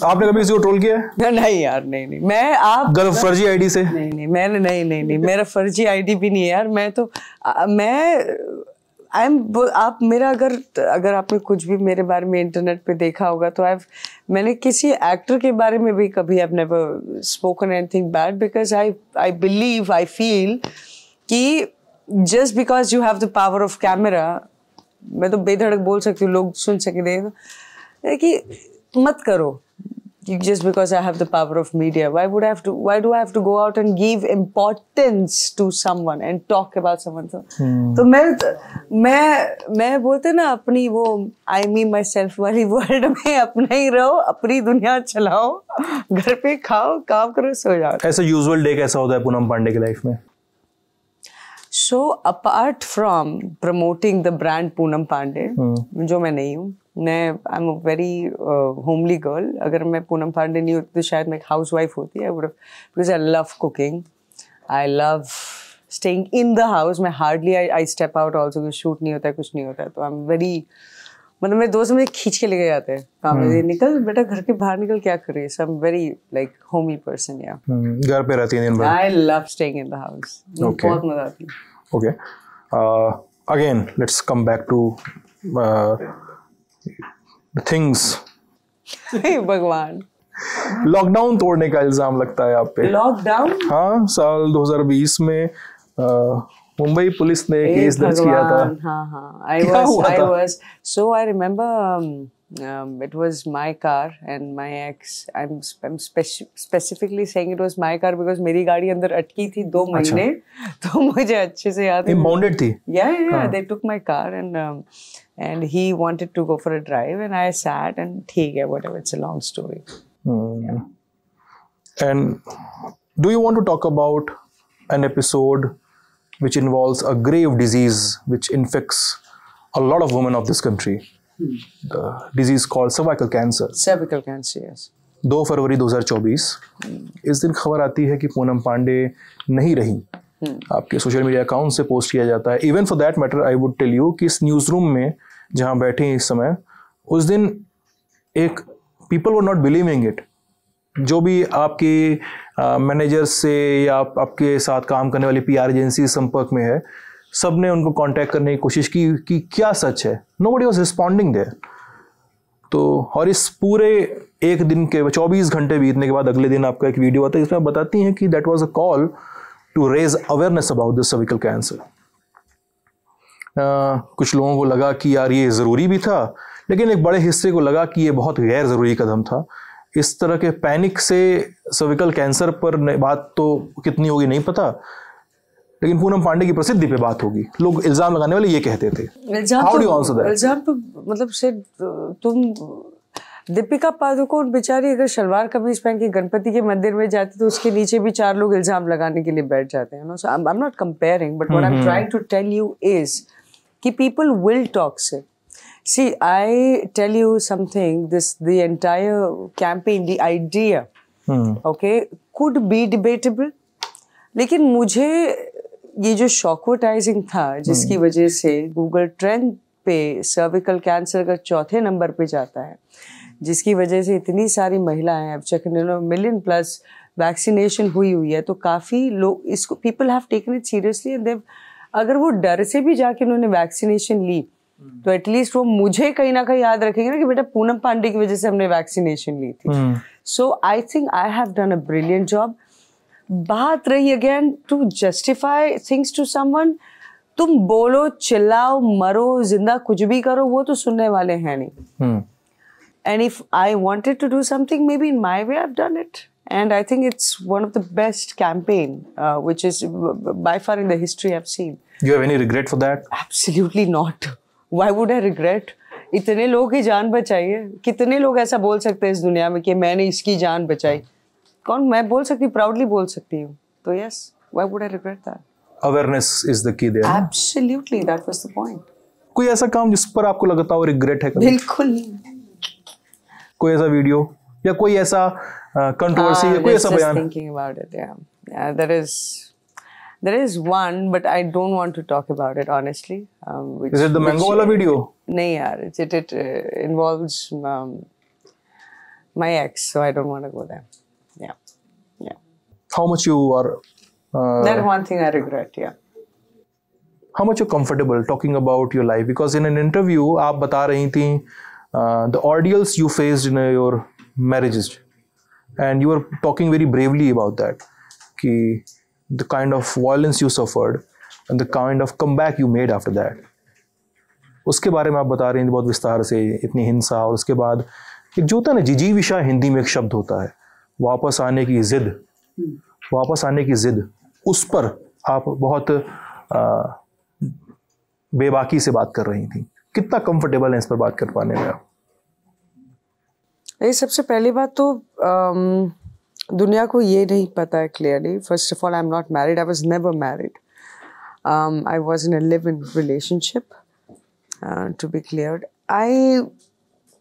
आपने कभी किसी को ट्रोल किया है? नहीं यार, नहीं. मैं आप फर्जी आईडी से? नहीं मैंने नहीं मेरा फर्जी आईडी भी नहीं है यार. मैं तो आप मेरा अगर आपने कुछ भी मेरे बारे में इंटरनेट पे देखा होगा, तो मैंने किसी एक्टर के बारे में भी कभी I've never spoken anything bad, because I believe, I feel कि just because you have the power of camera, मैं तो बेधड़क बोल सकती हूँ, लोग सुन सके कि मत करो. Just because I have the power of media, why do I have to go out and give importance to someone and talk about someone? तो मैं बोलते ना, अपनी वो I me myself वाली वर्ल्ड में अपना ही रहो, अपनी दुनिया चलाओ, घर पे खाओ, काम करो, सो जाओ. ऐसा यूजुअल डे कैसा होता है पूनम पांडे की लाइफ में? So apart from promoting the brand Poonam Pandey, जो मैं नहीं हूँ, I'm a very homely girl. अगर मैं पूनम पांडे नहीं होती तो शायद मैं एक हाउसवाइफ होती. I would have, because I love cooking, I love staying in the house. मैं hardly I step out also, कुछ shoot नहीं होता है, कुछ नहीं होता है, तो I'm very, मतलब मेरे दोस्त मुझे खींच के लेके जाते हैं काम में, निकल बेटा घर के बाहर निकल, क्या कर रही है. So I'm very like homey person, yeah. घर पे रहती है दिन भर? I love staying in the house. बहुत मजा आती है. Okay. Again, let's come back to the things. भगवान. लॉकडाउन तोड़ने का इल्जाम लगता है आप पे. लॉकडाउन? हाँ, साल 2020 में मुंबई पुलिस ने केस दर्ज किया था. हाँ. I was. So I remember it was my car and my ex. I'm specifically saying it was my car because मेरी गाड़ी अंदर अटकी थी 2 महीने, तो मुझे अच्छे से याद है. Impounded थी? Yeah. They took my car and he wanted to go for a drive and I sat and ठीक है, whatever. It's a long story. Yeah. And do you want to talk about an episode which involves a grave disease which infects a lot of women of this country? The disease called cervical cancer. Cervical cancer, yes. 2 फरवरी 2024 इस दिन खबर आती है कि पूनम पांडे नहीं रही. आपके social media account से पोस्ट किया जाता है. Even for that matter I would tell you कि इस न्यूज़ रूम में जहाँ बैठे हैं इस समय, उस दिन एक people were not believing it. जो भी आपके मैनेजर से या आपके साथ काम करने वाली PR एजेंसी संपर्क में है, सब ने उनको कांटेक्ट करने की कोशिश की कि क्या सच है. Nobody was responding there. तो और इस पूरे एक दिन के 24 घंटे बीतने के बाद अगले दिन आपका एक वीडियो आता है जिसमें बताती हैं कि that was a call to raise awareness about this cervical cancer. कुछ लोगों को लगा कि यार ये ज़रूरी भी था, लेकिन एक बड़े हिस्से को लगा कि ये बहुत गैर ज़रूरी कदम था. इस तरह के पैनिक से सर्विकल कैंसर पर बात तो कितनी होगी नहीं पता, लेकिन पूनम पांडे की प्रसिद्धि पे बात होगी. लोग इल्जाम लगाने वाले ये कहते थे. इल्जाम तो मतलब से तुम दीपिका पादुकोण बेचारी अगर शलवार कमीज पहन के गणपति के मंदिर में जाती तो उसके नीचे भी 4 लोग इल्जाम लगाने के लिए बैठ जाते हैं. So I'm not comparing, but what I'm trying to tell you is कि people will talk से. See, I tell you something. The entire campaign, the idea, okay, could be debatable. लेकिन मुझे ये जो शॉकवर्टाइजिंग था जिसकी वजह से गूगल ट्रेंड पे सर्विकल कैंसर का 4थे नंबर पे जाता है, जिसकी वजह से इतनी सारी महिलाएं अब चेक मिलियन प्लस वैक्सीनेशन हुई है, तो काफ़ी लोग इसको people have taken it seriously and they've अगर वो डर से भी जाके उन्होंने वैक्सीनेशन ली तो एटलीस्ट वो मुझे कहीं ना कहीं याद रखेंगे ना कि बेटा पूनम पांडे की वजह से हमने वैक्सीनेशन ली थी. So I think I have done a brilliant job. बात रही again to justify things to someone, तुम बोलो चिल्लाओ मरो जिंदा कुछ भी करो वो तो सुनने वाले हैं नहीं. And if I wanted to do something, maybe in my way, I've done it. And I think it's one of the best campaign, which is by far in the history I've seen. You have any regret for that? Absolutely not. Why would I regret? इतने लोगों की जान बचाई है. कितने लोग ऐसा बोल सकते हैं इस दुनिया में कि मैंने इसकी जान बचाई? कौन? मैं बोल सकती हूँ, proudly बोल सकती हूँ. तो yes, why would I regret that? Awareness is the key there. Absolutely, that was the point. कोई ऐसा काम जिस पर आपको लगता हो regret है? बिल्कुल नहीं. कोई ऐसा वीडियो या कोई ऐसा कंट्रोवर्सी या कोई ऐसा बयान? Thinking about it, yeah. There is one, but I don't want to talk about it honestly. Is it the mango वाला वीडियो? नहीं यार, it involves my ex, so I don't want to go there. Yeah. How much you are? That one thing I regret, yeah. How much you're comfortable talking about your life? Because in an interview आप बता रही थी the ordeals you faced in your marriages, and you were talking very bravely about that. कि the kind of violence you suffered and the kind of comeback you made after that. उसके बारे में आप बता रही थी बहुत विस्तार से, इतनी हिंसा, और उसके बाद एक जो होता है ना जिजीविषा, हिंदी में एक शब्द होता है, वापस आने की जिद, उस पर आप बहुत बेबाकी से बात कर रही थी. कितना कंफर्टेबल है इस पर बात कर पाने में आप? सबसे पहली बात तो दुनिया को ये नहीं पता है clearly. First of all, I am not married. I was never married. I was in a live in relationship, to be clear.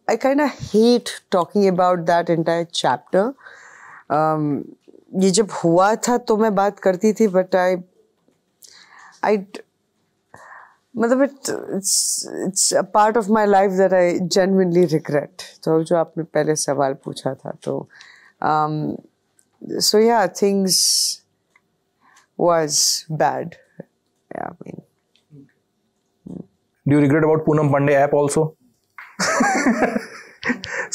I kind of hate talking about that entire chapter. ये जब हुआ था तो मैं बात करती थी, but मतलब it's a part of my life that I genuinely regret. तो जो आपने पहले सवाल पूछा था, तो so yeah, things was bad. Yeah, I mean. Do you regret about Poonam Pandey app also?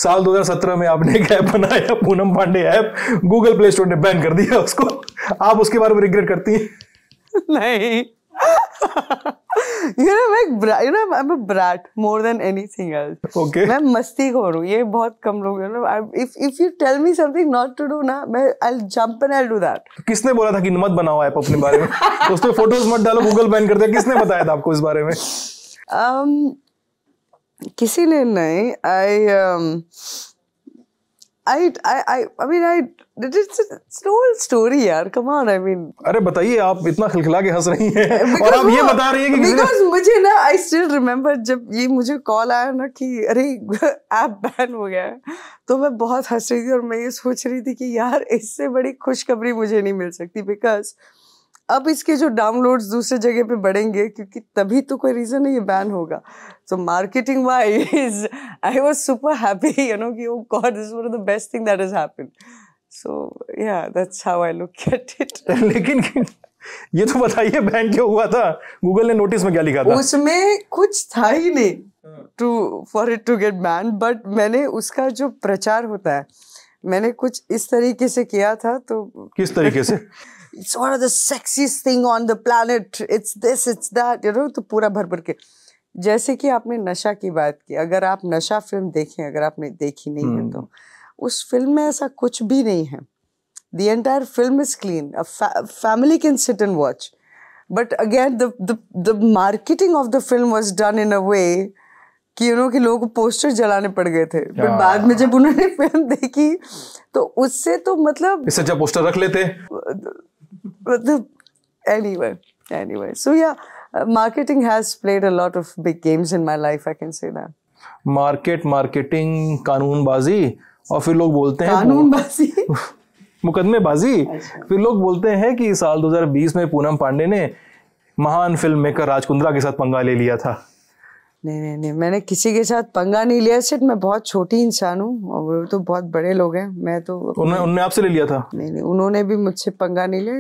साल 2017 में आपने एक ऐप बनाया, Poonam Pandey app. Google Play Store ने बैन कर दिया उसको. आप उसके बारे में रिग्रेट करती हैं? नहीं. I'm a brat more than anything else. Okay. मैं मस्ती खोर हूँ. ये बहुत कम लोग हैं. If you tell me something not to do ना, I'll jump and I'll do that. किसने बोला था कि मत बनाओ ऐप अपने बारे में? उस पे फोटोज मत डालो, गूगल बैन कर दिया. किसने बताया था आपको इस बारे में? किसी ने नहीं. I mean, it's an old story यार. Come on, I mean. अरे बताइए, आप इतना खिलखिला के हंस रही हैं और आप ये बता रही हैं कि because मुझे ना I still remember जब ये मुझे कॉल आया ना कि अरे ऐप बैन हो गया है, तो मैं बहुत हंस रही थी और मैं ये सोच रही थी कि यार इससे बड़ी खुशखबरी मुझे नहीं मिल सकती. बिकॉज अब इसके जो डाउनलोड्स दूसरे जगह पे बढ़ेंगे, क्योंकि तभी तो कोई रीजन है ये बैन होगा. So marketing wise, I was super happy, कि oh God, this is one of the best thing that has happened. So yeah, that's how I look at it. लेकिन ये तो बताइए बैन क्यों हुआ था? गूगल ने नोटिस में क्या लिखा था? उसमें कुछ था ही नहीं for it to get banned, but मैंने उसका जो प्रचार होता है, मैंने कुछ इस तरीके से किया था. तो किस तरीके से? It's one of the sexiest thing on the planet. It's this, it's that, तो पूरा भर के. जैसे कि आपने नशा की बात की, अगर आप नशा फिल्म देखें, अगर आपने देखी नहीं है तो उस फिल्म में ऐसा कुछ भी नहीं है. The entire film is clean. A family can sit and watch. But again, the marketing of the film was done in a way कि कि लोगों को पोस्टर जलाने पड़ गए थे, बट बाद में जब उन्होंने फिल्म देखी तो उससे तो मतलब इससे जब पोस्टर रख लेते मतलब anyway so yeah, marketing has played a lot of big games in my life, I can say that. Marketing, कानूनबाजी, और फिर लोग बोलते हैं कानूनबाजी मुकदमेबाजी। फिर लोग बोलते हैं कि साल 2020 में पूनम पांडे ने महान फिल्म मेकर राज कुंद्रा के साथ पंगा ले लिया था। नहीं, मैंने किसी के साथ पंगा नहीं लिया। सिर्फ मैं बहुत छोटी इंसान हूँ और वो तो बहुत बड़े लोग हैं। मैं तो उन्होंने आपसे ले लिया था? नहीं, उन्होंने भी मुझसे पंगा नहीं लिया।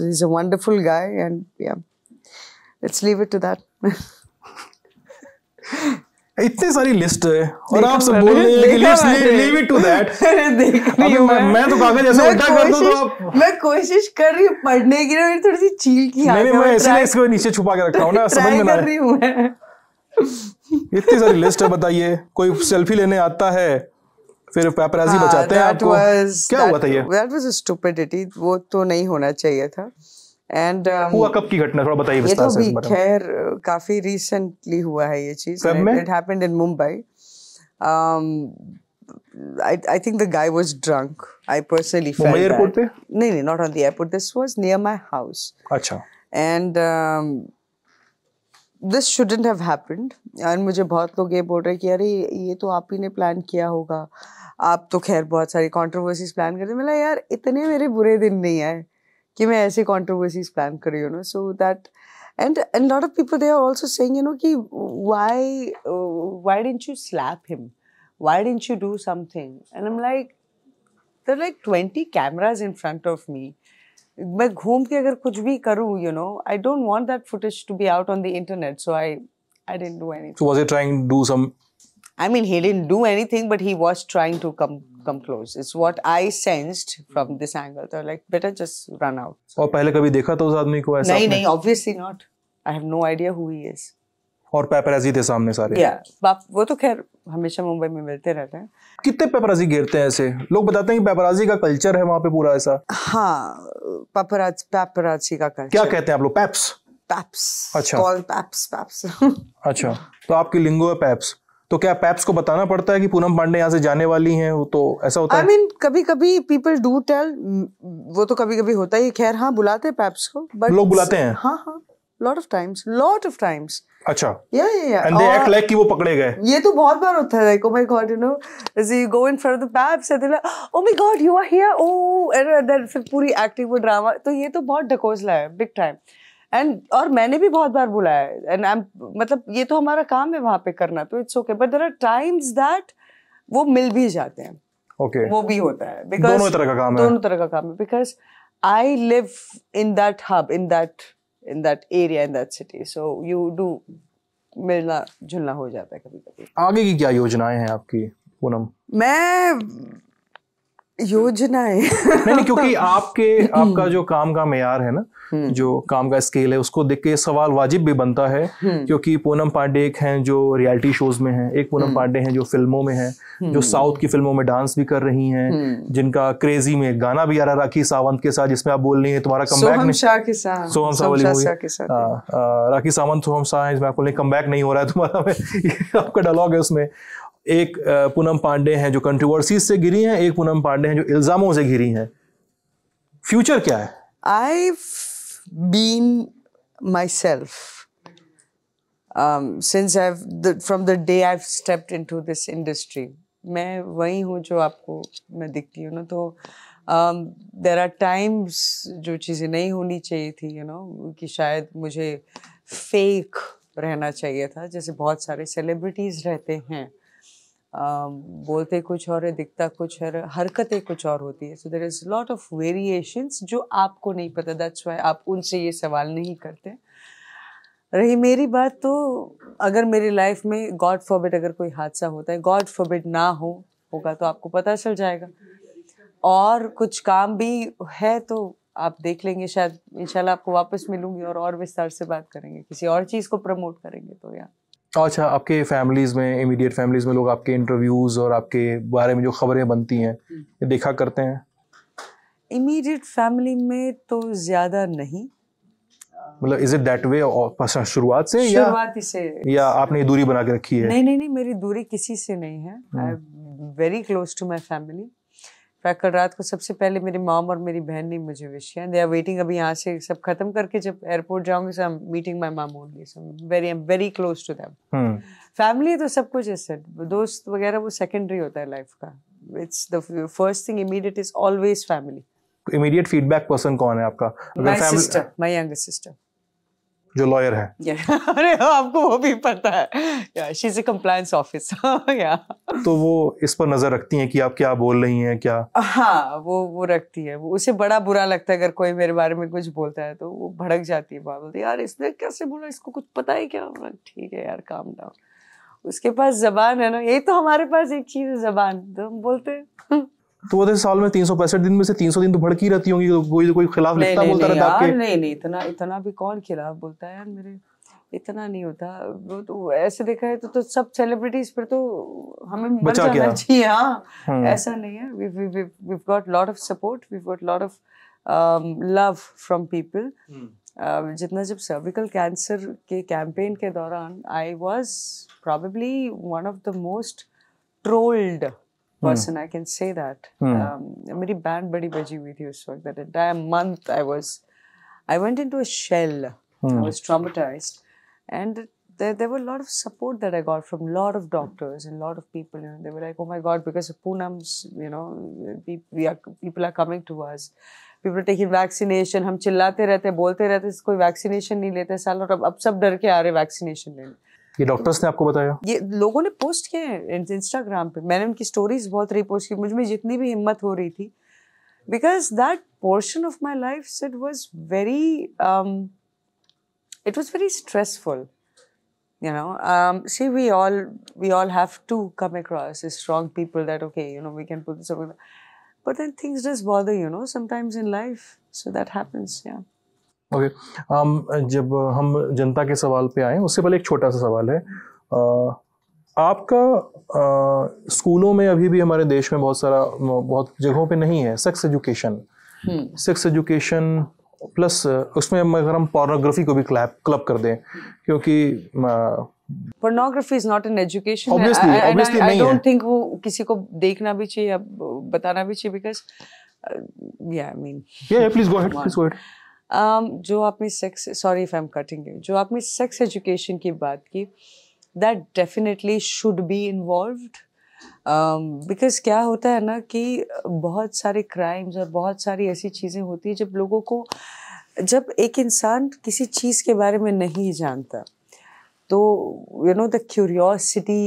He's a wonderful guy and yeah, let's leave it to that. इतनी सारी लिस्ट है और आप सब बोल रहे हैं कि leave it to that। मैं तो कागज ऐसे उल्टा कर दूं तो आप। मैं कोशिश कर रही हूँ पढ़ने की, मेरी थोड़ी सी चील की हालत है। नहीं, मैं इसलिए इसको नीचे छुपा के रखा हूँ ना, समझ में ना आए। इतनी सारी लिस्ट है, बताइए। कोई सेल्फी लेने आता है, फिर पेपराजी बचाते हैं आपको। क्या हुआ था ये? That was a stupidity, वो तो नहीं होना चाहिए था। And हुआ कब की घटना, थोड़ा बताइए विस्तार से। ये तो भी खैर काफी रिसेंटली हुआ है ये चीज। It happened in Mumbai. I think the guy was drunk. I personally felt Mumbai airport पे? नहीं, not on the airport. This was near my house. अच्छा। And this shouldn't have happened. और मुझे बहुत लोग ये बोल रहे कि अरे ये तो आप ही ने प्लान किया होगा, आप तो खैर बहुत सारी कंट्रोवर्सीज प्लान करते। मतलब यार इतने मेरे बुरे दिन नहीं आए कि मैं ऐसे कंट्रोवर्सीज प्लान कर रही हूँ, so that and a lot of people they are also saying कि why didn't you slap him, why didn't you do something, and I'm like there are like 20 cameras in front of me. मैं घूम के अगर कुछ भी करूँ, I don't want that footage to be out on the internet, so I didn't do anything. So was he trying to do some? I mean, he didn't do anything, but he was trying to come close. It's what I sensed from this angle. So like, better just run out. और पहले कभी देखा तो उस आदमी को ऐसा? नहीं, obviously not. I have no idea who he is. और पेपराजी थे सामने सारे? Yeah, वो तो खैर हमेशा मुंबई में मिलते रहते हैं। कितने पेपराजी घेरते हैं ऐसे? लोग बताते हैं कि पेपराजी का कल्चर है वहाँ पे पूरा ऐसा। हाँ, पेपराजी का कल्चर। क्या कहते हैं आप लोग? पैप्स? अच्छा। Called paps. अच्छा, तो आपकी लिंगो है पैप्स। तो क्या पैप्स को बताना पड़ता है कि पूनम पांडे यहाँ से जाने वाली हैं? वो तो ऐसा होता है। I mean, कभी-कभी people do tell, वो तो कभी-कभी होता ही। खैर हाँ, बुलाते हैं पैप्स को। लोग बुलाते हैं? हाँ, lot of times. अच्छा। Yeah. And they act like कि वो पकड़े गए। ये तो बहुत बार होता है, like oh my god, as you go in front of the paps and they're like, oh my god, you are here, oh, and then फिर पूरी acting वो ड्रामा, तो ये तो बहुत ढकोसला है, big time. और मैंने भी बहुत बार बुलाया है, and मतलब ये तो हमारा काम है वहाँ पे करना, तो it's okay, but there are times that वो मिल भी जाते हैं। Okay. वो भी होता है, because दोनों तरह का काम है, because I live in that hub, in that area, in that city, so you do मिलना जुलना हो जाता है कभी-कभी। आगे की क्या योजनाएं हैं आपकी पूनम? मैं योजनाएं नहीं, क्योंकि आपका जो काम का मेयार है ना, जो काम का स्केल है, उसको देख के सवाल वाजिब भी बनता है, क्योंकि पूनम पांडे एक हैं जो रियलिटी शोज में हैं, एक पूनम पांडे हैं जो फिल्मों में हैं, जो साउथ की फिल्मों में डांस भी कर रही हैं, जिनका क्रेजी में गाना भी आ रहा राखी सावंत के साथ, जिसमें आप बोल रही हैं तुम्हारा कमबैक नहीं, सोहम शाह वाली मूवी, राखी सावंत सोहम शाह, इसमें आपको कमबैक नहीं हो रहा है तुम्हारा, आपका डायलॉग है उसमें। एक पूनम पांडे हैं जो कंट्रोवर्सीज से घिरी हैं, एक पूनम पांडे हैं जो इल्जामों से घिरी हैं। फ्यूचर क्या है? I've been myself since from the day I've stepped into this industry. मैं वही हूँ जो आपको मैं दिखती हूँ ना, तो there are times जो चीज़ें नहीं होनी चाहिए थी, कि शायद मुझे फेक रहना चाहिए था, जैसे बहुत सारे सेलिब्रिटीज रहते हैं, बोलते कुछ और है, दिखता कुछ है, हरकतें कुछ और होती है। So there is lot of variations जो आपको नहीं पता, दैट्स व्हाई आप उनसे ये सवाल नहीं करते। रही मेरी बात, तो अगर मेरी लाइफ में गॉड फॉरबिड अगर कोई हादसा होता है, गॉड फॉरबिड ना होगा तो आपको पता चल जाएगा, और कुछ काम भी है तो आप देख लेंगे, शायद इंशाल्लाह आपको वापस मिलूंगी और विस्तार से बात करेंगे, किसी और चीज़ को प्रमोट करेंगे। तो यार अच्छा, आपके फैमिलीज में, इमीडिएट फैमिलीज में लोग आपके इंटरव्यूज और आपके बारे में जो खबरें बनती हैं ये देखा करते हैं? इमीडिएट फैमिली में तो ज़्यादा नहीं, मतलब इज इट दैट वे शुरुआत से या शुरुआती से, या आपने दूरी बना के रखी है? नहीं, मेरी दूरी किसी से नहीं है। I am very close to my family. कल रात को सबसे पहले मेरी मॉम और मेरी बहन ने मुझे विश किया। They are waiting. अभी यहाँ से सब खत्म करके जब एयरपोर्ट जाऊंगी, so I am meeting my mom only, so I am very close to them. Family तो सब कुछ है सर, दोस्त वगैरह वो सेकेंडरी होता है लाइफ का। It's the first thing immediate is always family. Immediate feedback person कौन है आपका? My sister, my younger sister, जो लॉयर है। अरे आपको वो भी पता है, she is a compliance officer. तो वो इस पर नजर रखती हैं कि आप क्या बोल रही हैं क्या? हाँ, वो रखती है। वो उसे बड़ा बुरा लगता है अगर कोई मेरे बारे में कुछ बोलता है, तो वो भड़क जाती है, बोलती है यार इसने कैसे बोला, इसको कुछ पता है क्या? ठीक है यार, काम डाउन। उसके पास जबान है ना, यही तो हमारे पास एक चीज है, जबान, तो हम बोलते हैं। तो वो साल में 365 दिन में से 300 दिन तो भड़की रहती होंगी, तो कोई खिलाफ लिखता बोलता रहता आपके? नहीं, इतना भी कौन खिलाफ बोलता है यार मेरे, इतना नहीं होता। वो तो ऐसे देखा है तो सब सेलिब्रिटीज फिर तो हमें मर जाना चाहिए। हाँ, ऐसा नहीं है। we've got lot of support, we've got lot of love from people. जितना जब सर्विकल कैंसर के कैंपेन के दौरान, I was probably one of the most trolled person, I can say that. मेरी बैंड बड़ी बजी हुई थी उस वक्त। That entire month I went into a shell. I was traumatized, and there were a lot of support that I got from a lot of doctors and a lot of people. You know, they were like, "Oh my God, because of Poonam's, you know, people are coming to us. People are taking vaccination." हम चिल्लाते रहते, बोलते रहते, कोई vaccination नहीं लेते साल, और अब सब डर के आ रहे वैक्सीनेशन लेने। ये डॉक्टर्स ने आपको बताया? ये लोगों ने पोस्ट किए हैं इंस्टाग्राम पे। मैंने उनकी स्टोरीज बहुत रीपोस्ट की। मुझ में जितनी भी हिम्मत हो रही थी, because that portion of my life it was very stressful, you know. See, we all have to come across as strong people that, okay, you know, we can put this over, but then things just bother, you know, sometimes in life, so that happens. Yeah. Okay, जब हम जनता के सवाल पे आए, उससे पहले एक छोटा सा सवाल है। आपका स्कूलों में अभी भी हमारे देश में बहुत जगहों पे नहीं है sex education. Sex education plus उसमें अगर हम पोर्नोग्राफी को भी क्लब कर दें, क्योंकि pornography is not an education. Obviously I don't think वो किसी को देखना भी चाहिए या बताना भी चाहिए, बिकॉज प्लीज गो अहेड। जो आपने sex, sorry if I am cutting you, जो आपने सेक्स एजुकेशन की बात की, that definitely should be involved, because क्या होता है ना कि बहुत सारे क्राइम्स और बहुत सारी ऐसी चीज़ें होती हैं जब लोगों को, जब एक इंसान किसी चीज़ के बारे में नहीं जानता, तो you know the curiosity,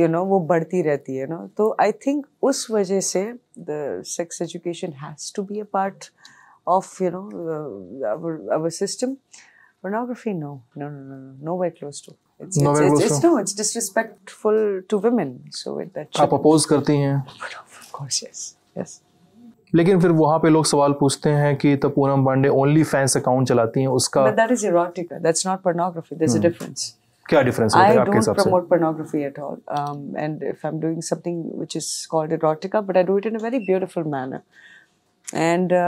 you know, वो बढ़ती रहती है ना। तो आई थिंक उस वजह से the sex education has to be a part of, you know, our system. Pornography, nowhere close to. It's disrespectful to women. So that आप अपोज करती हैं? Of course, yes. लेकिन फिर वहाँ पे लोग सवाल पूछते हैं कि तो Poonam Pandey OnlyFans account चलाती हैं, उसका But that is erotica. That's not pornography. There's a difference. क्या डिफरेंस है आपके हिसाब से? I don't promote pornography at all. And if I'm doing something which is called erotica, but I do it in a very beautiful manner. And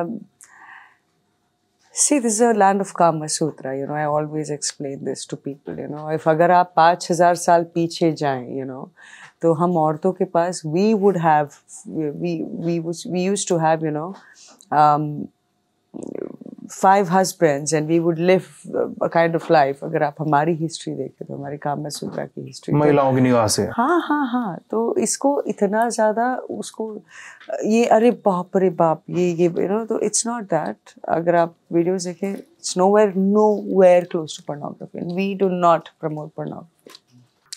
see, this is a land of Kama Sutra, you know. I always explain this to people, you know. If अगर आप 5000 साल पीछे जाएं, you know, तो हम औरतों के पास we used to have, you know, 5 husbands and we would live a kind of life. अगर आप हमारी हिस्ट्री देखें तो हमारी कामा सूत्रा की हिस्ट्री, महिलाओं की निगाह से, हाँ, तो इसको इतना ज़्यादा उसको ये अरे बाप ये you know, तो it's not that. अगर आप वीडियोस देखें, it's nowhere close to pornography, and we do not promote pornography.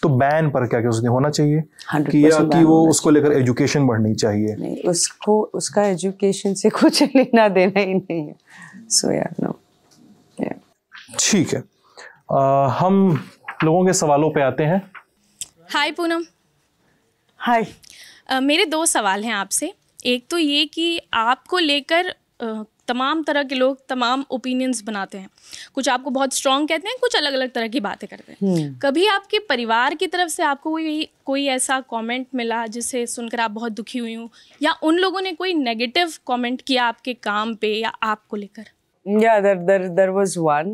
तो बैन पर क्या उसने होना चाहिए कि वो उसको लेकर एजुकेशन बढ़नी चाहिए? नहीं, उसको उसका एजुकेशन से कुछ लेना देना ही नहीं है। So yeah, no. Yeah. ठीक है, हम लोगों के सवालों पे आते हैं। हाय पूनम। हाय। मेरे 2 सवाल हैं आपसे। एक तो ये कि आपको लेकर तमाम तरह के लोग तमाम ओपिनियंस बनाते हैं, कुछ आपको बहुत स्ट्रॉन्ग कहते हैं, कुछ अलग अलग तरह की बातें करते हैं। कभी आपके परिवार की तरफ से आपको कोई ऐसा कमेंट मिला जिसे सुनकर आप बहुत दुखी हुई हूँ, या उन लोगों ने कोई नेगेटिव कमेंट किया आपके काम पे या आपको लेकर? Yeah, there was one.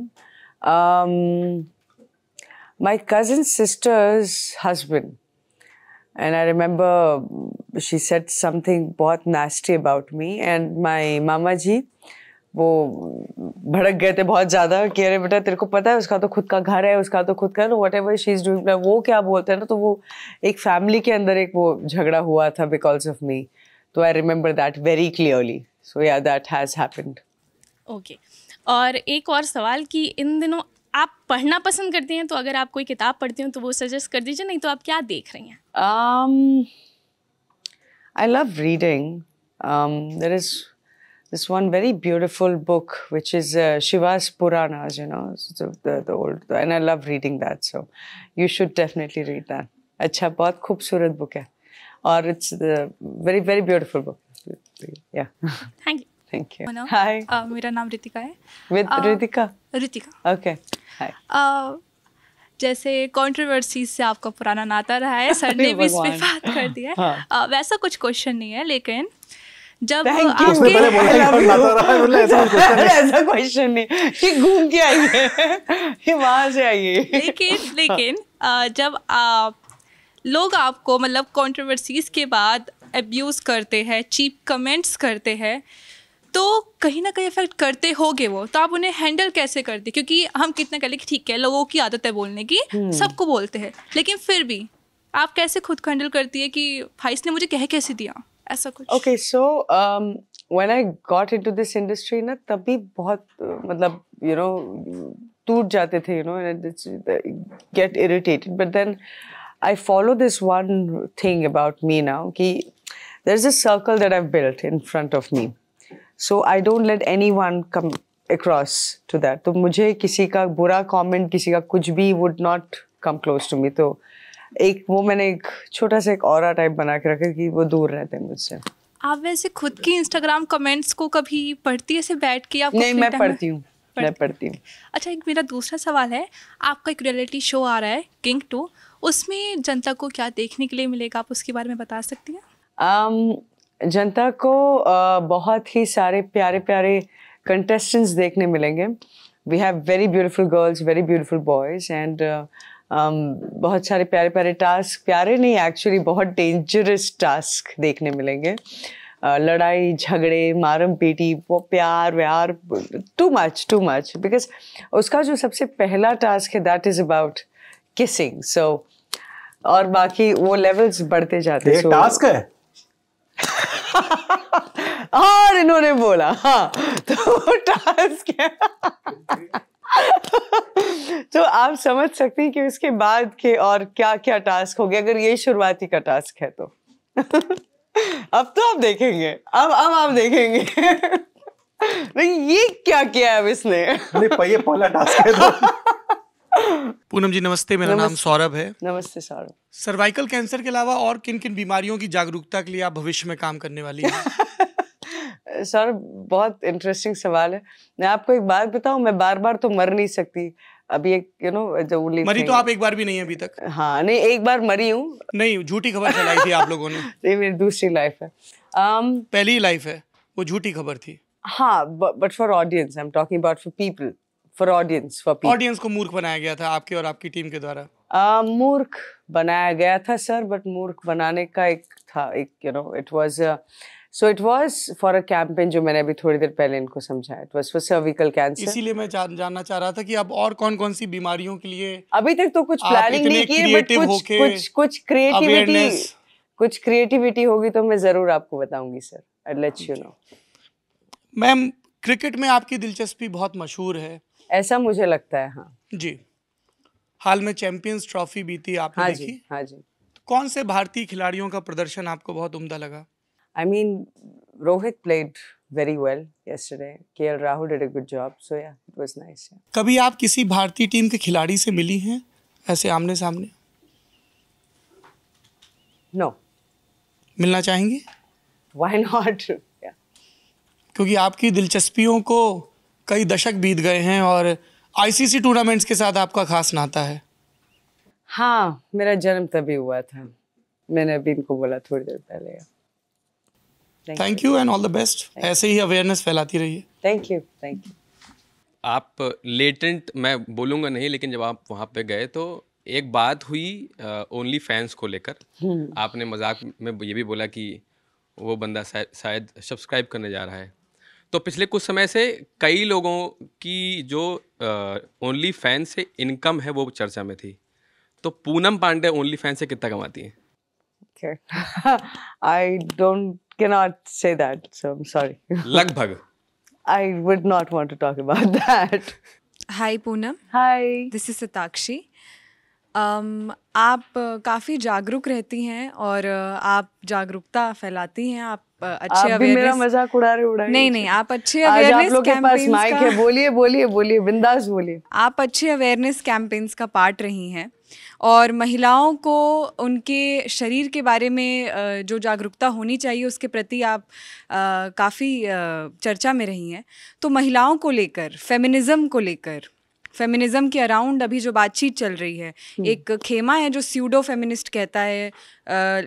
My cousin's sister's husband, and I remember she said something बहुत nasty about me, and my मामा जी वो भड़क गए थे बहुत ज़्यादा कि अरे बेटा तेरे को पता है उसका तो खुद का घर है, उसका तो खुद का whatever she is doing, वो क्या बोलते हैं ना, तो वो एक फैमिली के अंदर एक वो झगड़ा हुआ था because of me. तो I remember that very clearly. So yeah, that has happened. Okay और एक और सवाल कि इन दिनों आप पढ़ना पसंद करती हैं, तो अगर आप कोई किताब पढ़ती हैं तो वो सजेस्ट कर दीजिए, नहीं तो आप क्या देख रही हैं? I love reading. There is this one very beautiful book which is Shiva's Puranas, you know, so the old, and I love reading that. So you should definitely read that. अच्छा, बहुत खूबसूरत book है, और it's the very very beautiful book. Yeah. Thank you. Thank you. Hello. Hi. मेरा नाम रितिका है. With Ritika. Ritika. Okay. Hi. जैसे controversies से आपका पुराना नाता रहा है, सर ने भी इस पे बात कर दिया है. वैसा कुछ क्वेश्चन नहीं है, लेकिन जब उसने पहले बोला कि नाता रहा है, बोला ऐसा कुछ क्वेश्चन नहीं. ऐसा क्वेश्चन नहीं, ये घूम के आई है, ये वहाँ से आई है. लेकिन जब लोग आपको मतलब कंट्रोवर्सीज के बाद अब्यूज़ करते हैं, चीप कमेंट्स करते हैं, तो कहीं ना कहीं इफेक्ट करते होगे वो, तो आप उन्हें हैंडल कैसे करते? क्योंकि हम कितना कह लें कि ठीक है लोगों की आदत है बोलने की, सबको बोलते हैं, लेकिन फिर भी आप कैसे खुद को हैंडल करती है कि भाई इसने मुझे कह कैसे दिया, ऐसा कुछ? Okay, so when I got into this industry ना, तभी बहुत मतलब you know टूट जाते थे, you know, and it's get irritated, but then I follow this one thing about me now कि there's a circle that I've built in front of me. So I don't let anyone come across to that. तो मुझे किसी का बुरा comment, किसी का कुछ भी would not come close to me. तो एक वो मैंने एक छोटा सा एक ऑरा टाइप बना के रखा कि वो दूर रहते हैं मुझसे. आप वैसे खुद की इंस्टाग्राम कमेंट्स को कभी पढ़ती है ऐसे बैठ के? आपको नहीं, मैं पढ़ती हूँ. अच्छा, एक मेरा दूसरा सवाल है, आपका एक रियलिटी शो आ रहा है किंग 2, उसमें जनता को क्या देखने के लिए मिलेगा, आप उसके बारे में बता सकती हैं? जनता को बहुत ही सारे प्यारे प्यारे कंटेस्टेंट्स देखने मिलेंगे. We have very beautiful girls, very beautiful boys, and बहुत सारे प्यारे प्यारे टास्क, प्यारे नहीं एक्चुअली बहुत डेंजरस टास्क देखने मिलेंगे. लड़ाई झगड़े, मारम पीटी, वो प्यार व्यार, टू मच, बिकॉज उसका जो सबसे पहला टास्क है दैट इज़ अबाउट किसिंग. सो और बाकी वो लेवल्स बढ़ते जाते हैं. टास्क है और इन्होंने बोला हाँ, तो टास्क है. तो आप समझ सकते हैं कि उसके बाद के और क्या क्या टास्क हो गया, अगर ये शुरुआती का टास्क है तो. अब तो आप देखेंगे, अब आप देखेंगे. नहीं, ये क्या किया है अब इसने. नहीं, ये पहला टास्क है तो. पूनम जी नमस्ते, मेरा नाम सौरभ है. नमस्ते सौरभ. सर्वाइकल कैंसर के अलावा और किन किन बीमारियों की जागरूकता के लिए आप भविष्य में काम करने वाली हैं? सौरभ, बहुत इंटरेस्टिंग सवाल है. मैं आपको एक बात बताऊं, मैं बार बार तो मर नहीं सकती. अभी एक यू नो मरी तो आप एक बार भी नहीं है अभी तक? हाँ, नहीं, एक बार मरी हूँ. नहीं, झूठी खबर चलाई थी आप लोगों ने. नहीं, मेरी दूसरी लाइफ है. पहली लाइफ है, वो झूठी खबर थी. हाँ, but for audience, I am talking about for people, for audience, for people. Audience को मूर्ख बनाया गया था आपके और आपकी टीम के द्वारा. मूर्ख बनाया गया था सर, बट मूर्ख बनाने का एक था, एक you know it was it was for a campaign जो मैंने अभी थोड़ी देर पहले इनको समझाया. It was for cervical cancer. इसीलिए मैं जानना चाह रहा था कि अब और कौन कौन सी बीमारियों के लिए अभी तक तो कुछ प्लानिंग नहीं की, बट कुछ क्रिएटिविटी होगी तो मैं जरूर आपको बताऊंगी sir. I let you know. Ma'am, cricket में आपकी दिलचस्पी बहुत मशहूर है. ऐसा मुझे लगता है. हाँ जी. हाल में चैंपियंस ट्रॉफी बीती, आपने देखी? हाँ जी. कौन से भारतीय खिलाड़ियों का प्रदर्शन आपको बहुत उम्दा लगा? I mean, Rohit played very well yesterday. KL Rahul did a good job. So yeah, it was nice. Yeah. कभी आप किसी भारतीय टीम के खिलाड़ी से मिली हैं ऐसे आमने सामने? No. मिलना चाहेंगी? Why not? Yeah. क्योंकि आपकी दिलचस्पियों को कई दशक बीत गए हैं और आईसीसी टूर्नामेंट्स के साथ आपका खास नाता है. हाँ, मेरा जन्म तभी हुआ था. मैंने अभी इनको बोला थोड़ी देर पहले. Thank you and all the best. ऐसे ही अवेयरनेस फैलाती रहिए. Thank you. आप लेटेंट, मैं बोलूँगा नहीं, लेकिन जब आप वहाँ पे गए तो एक बात हुई ओनली फैंस को लेकर। आपने मजाक में ये भी बोला कि वो बंदा शायद सब्सक्राइब करने जा रहा है। तो पिछले कुछ समय से कई लोगों की जो ओनली फैंस से इनकम है वो चर्चा में थी। तो पूनम पांडे ओनली फैंस से कितना कमाती हैं? Okay. I cannot say that, so I'm sorry. लगभग। I would not want to talk about that. Hi Poonam, Hi. This is Satakshi. आप काफ़ी जागरूक रहती हैं और आप जागरूकता फैलाती हैं। आप अच्छे आप भी मेरा अवेयरनेस, मजाक उड़ाए नहीं, आप अच्छे आज आप अवेयरनेस लोग के पास कैंपेन्स माइक है, बोलिए बिंदास बोलिए। आप अच्छे अवेयरनेस कैंपेन्स का पार्ट रही हैं और महिलाओं को उनके शरीर के बारे में जो जागरूकता होनी चाहिए उसके प्रति आप काफ़ी चर्चा में रही हैं। तो महिलाओं को लेकर, फेमिनिज्म के अराउंड अभी जो बातचीत चल रही है, एक खेमा है जो स्यूडो फेमिनिस्ट कहता है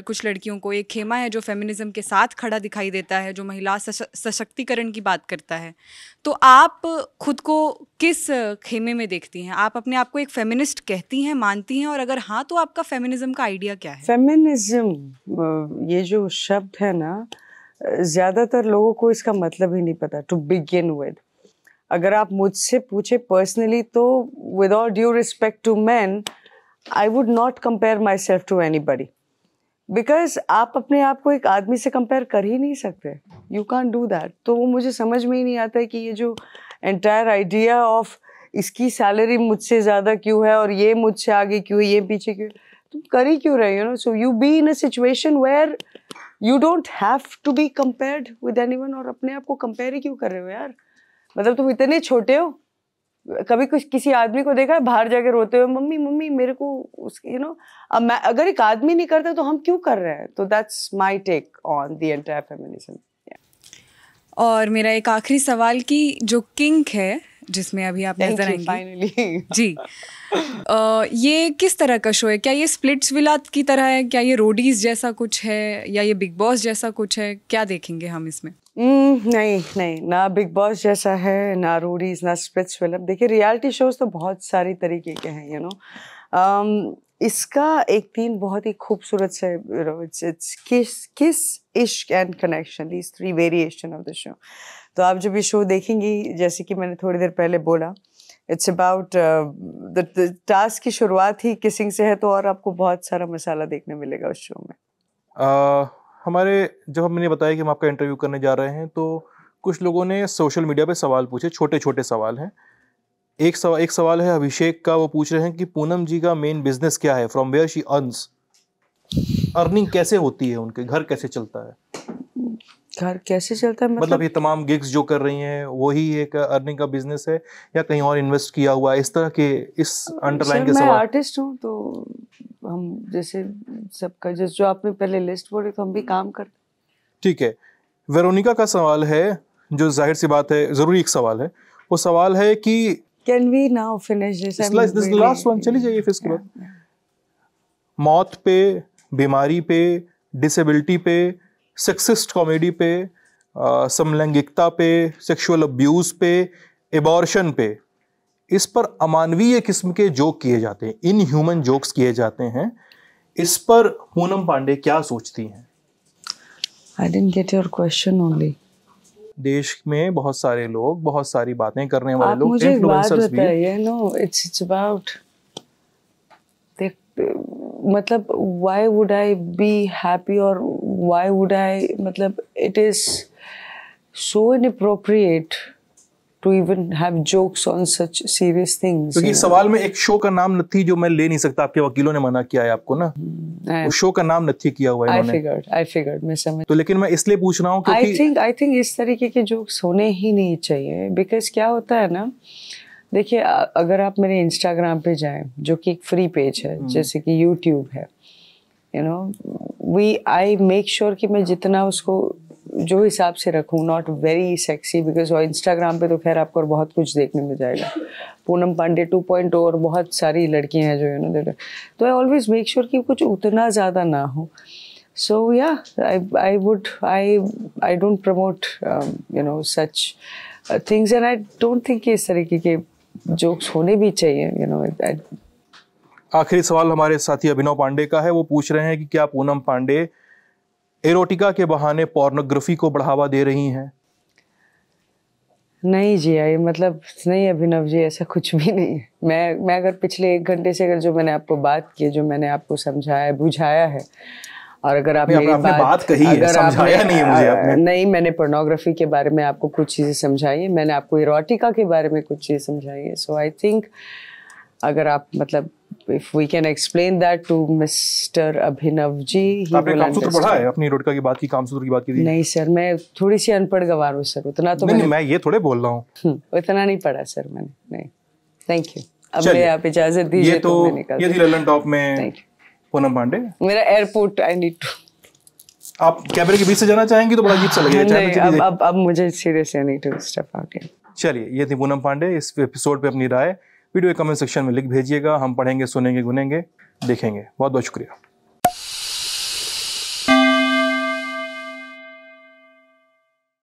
कुछ लड़कियों को, एक खेमा है जो फेमिनिज्म के साथ खड़ा दिखाई देता है, जो महिला सशक्तिकरण की बात करता है। तो आप खुद को किस खेमे में देखती हैं? आप अपने आप को एक फेमिनिस्ट कहती हैं, मानती हैं, और अगर हाँ तो आपका फेमिनिज्म का आइडिया क्या है? फेमिनिज्म ये जो शब्द है ना, ज़्यादातर लोगों को इसका मतलब ही नहीं पता टू बिगिन विद। अगर आप मुझसे पूछे पर्सनली तो with all due respect to man, I would not compare myself to anybody, because आप अपने आप को एक आदमी से कंपेयर कर ही नहीं सकते। You can do that. तो वो मुझे समझ में ही नहीं आता है कि ये जो एंटायर आइडिया ऑफ इसकी सैलरी मुझसे ज़्यादा क्यों है और ये मुझसे आगे क्यों है, ये पीछे क्यों, तुम कर ही क्यों रहे हो? So you be in a situation where you don't have to be compared with anyone. और अपने आप को कंपेयर ही क्यों कर रहे हो यार? मतलब तुम इतने छोटे हो, कभी कुछ किसी आदमी को देखा है बाहर जाके रोते हुए, मम्मी मम्मी मेरे को अब मैं, अगर एक आदमी नहीं करता तो हम क्यों कर रहे हैं? तो that's my take on the entire feminism. और मेरा एक आखिरी सवाल कि जो किंक है जिसमें अभी आप नजर आएंगी फाइनली जी, ये किस तरह का शो है? क्या ये स्प्लिट्स विला की तरह है? क्या ये रोडीज जैसा कुछ है या ये बिग बॉस जैसा कुछ है? क्या देखेंगे हम इसमें? नहीं, ना बिग बॉस जैसा है, ना रोडीज, ना स्प्लिट्स विला। देखिए रियलिटी शोज तो बहुत सारी तरीके के हैं, इसका एक थीम बहुत ही खूबसूरत से, इट्स किस इश्क and connection, these 3 variation of the show. तो आप जब ये शो देखेंगी, जैसे कि मैंने थोड़ी देर पहले बोला, इट्स अबाउट द टास्क की शुरुआत ही किसिंग से है, तो और आपको बहुत सारा मसाला देखने मिलेगा उस शो में। हमारे जब हमने बताया कि हम आपका इंटरव्यू करने जा रहे हैं, तो कुछ लोगों ने सोशल मीडिया पे सवाल पूछे, छोटे छोटे सवाल हैं। एक सवाल है अभिषेक का, वो पूछ रहे हैं कि पूनम जी का मेन बिजनेस क्या है, from where she earns, earning कैसे होती है, उनके घर कैसे चलता है? घर कैसे चलता है मतलब ये तमाम गिग्स जो कर रही हैं वही एक अर्निंग का बिजनेस है या कहीं और इन्वेस्ट किया हुआ है? इस तरह के, इस अंडरलाइन के सवाल। मैं आर्टिस्ट हूँ, तो हम जैसे सबका जो आपने पहले लिस्ट बोले, तो हम भी काम करते। ठीक है। वेरोनिका का सवाल है, जो जाहिर सी बात है ज़रूरी एक सवाल है, वो सवाल है कि can we now finish this? This the last one, चली जाइए फिर इसके बाद। मौत पे, बीमारी पे, डिसेबिलिटी पे, सेक्सिस्ट कॉमेडी पे, समलैंगिकता पे, सेक्सुअल अब्यूज़ पे, एबॉर्शन पे, इस पर अमानवीय किस्म के जोक किए जाते हैं, इनह्यूमन जोक्स किए जाते हैं। इस पर पूनम पांडे क्या सोचती हैं? I didn't get your question only. देश में बहुत सारे लोग, बहुत सारी बातें करने वाले लोग, मुझे इन्फ्लुएंसर्स भी, इट्स अबाउट, मतलब why would I be happy or why would I, मतलब it is so inappropriate to even have jokes on such serious things. क्योंकि सवाल में एक शो का नाम नथी जो मैं ले नहीं सकता, आपके वकीलों ने मना किया है आपको ना, उस शो का नाम नथी किया हुआ है इन्होंने। I figured, मैं समझ। तो लेकिन मैं इसलिए पूछ रहा हूँ क्योंकि I think इस तरीके के जोक्स होने ही नहीं चाहिए, बिकॉज क्या होता है ना, देखिए अगर आप मेरे इंस्टाग्राम पे जाएं, जो कि एक फ्री पेज है, जैसे कि यूट्यूब है, आई मेक श्योर कि मैं जितना उसको जो हिसाब से रखूँ, not very sexy, because Instagram पे तो खैर आपको और बहुत कुछ देखने मिल जाएगा, पूनम पांडे 2.0 और बहुत सारी लड़कियां हैं जो तो आई ऑलवेज मेक श्योर कि कुछ उतना ज़्यादा ना हो। सो या I don't promote such things and I don't think इस तरीके के जोक्स होने भी चाहिए, यू नो। आखिरी सवाल हमारे साथी अभिनव पांडे का है। वो पूछ रहे हैं कि क्या पूनम पांडे एरोटिका के बहाने पोर्नोग्राफी को बढ़ावा दे रही हैं? नहीं जी, आई मतलब नहीं अभिनव जी, ऐसा कुछ भी नहीं है। मैं अगर पिछले 1 घंटे से अगर जो मैंने आपको बात की, जो मैंने आपको समझाया बुझाया है, और अगर आप मेरी बात कही है, समझाया नहीं है मुझे आपने। नहीं, मैंने पोर्नोग्राफी के बारे में आपको कुछ चीज़ें समझाई है, मैंने आपको एरोटिका के बारे में कुछ चीज़ें समझाई है। सो आई थिंक अगर आप मतलब if we can explain that to Mr. Abhinav ji, आपने कामसूत्र पढ़ा है? अपनी एरोटिका की बात की, कामसूत्र की बात की थी? नहीं सर, मैं थोड़ी सी अनपढ़ गवार हूँ सर, उतना तो नहीं, मैं ये थोड़े बोल रहा हूँ। उतना नहीं पढ़ा सर मैंने, नहीं। Thank you. अब मैं आप इजाजत दीजिए। ये तो ये थी ललन टॉप में पूनम पांडे। मेरा एयरपोर्ट, आई नीड टू। आप कैमरे के बीच से जाना चाहेंगी तो बड़ा अजीब सा लगेगा। नहीं, अब मुझे सीरियसली नहीं टू स्टेप आउट। चलिए, ये थी पूनम पांडे। इस एपिसोड पे अपनी राय वीडियो के कमेंट सेक्शन में लिख भेजिएगा, हम पढ़ेंगे, सुनेंगे, गुनेंगे, देखेंगे। बहुत बहुत शुक्रिया।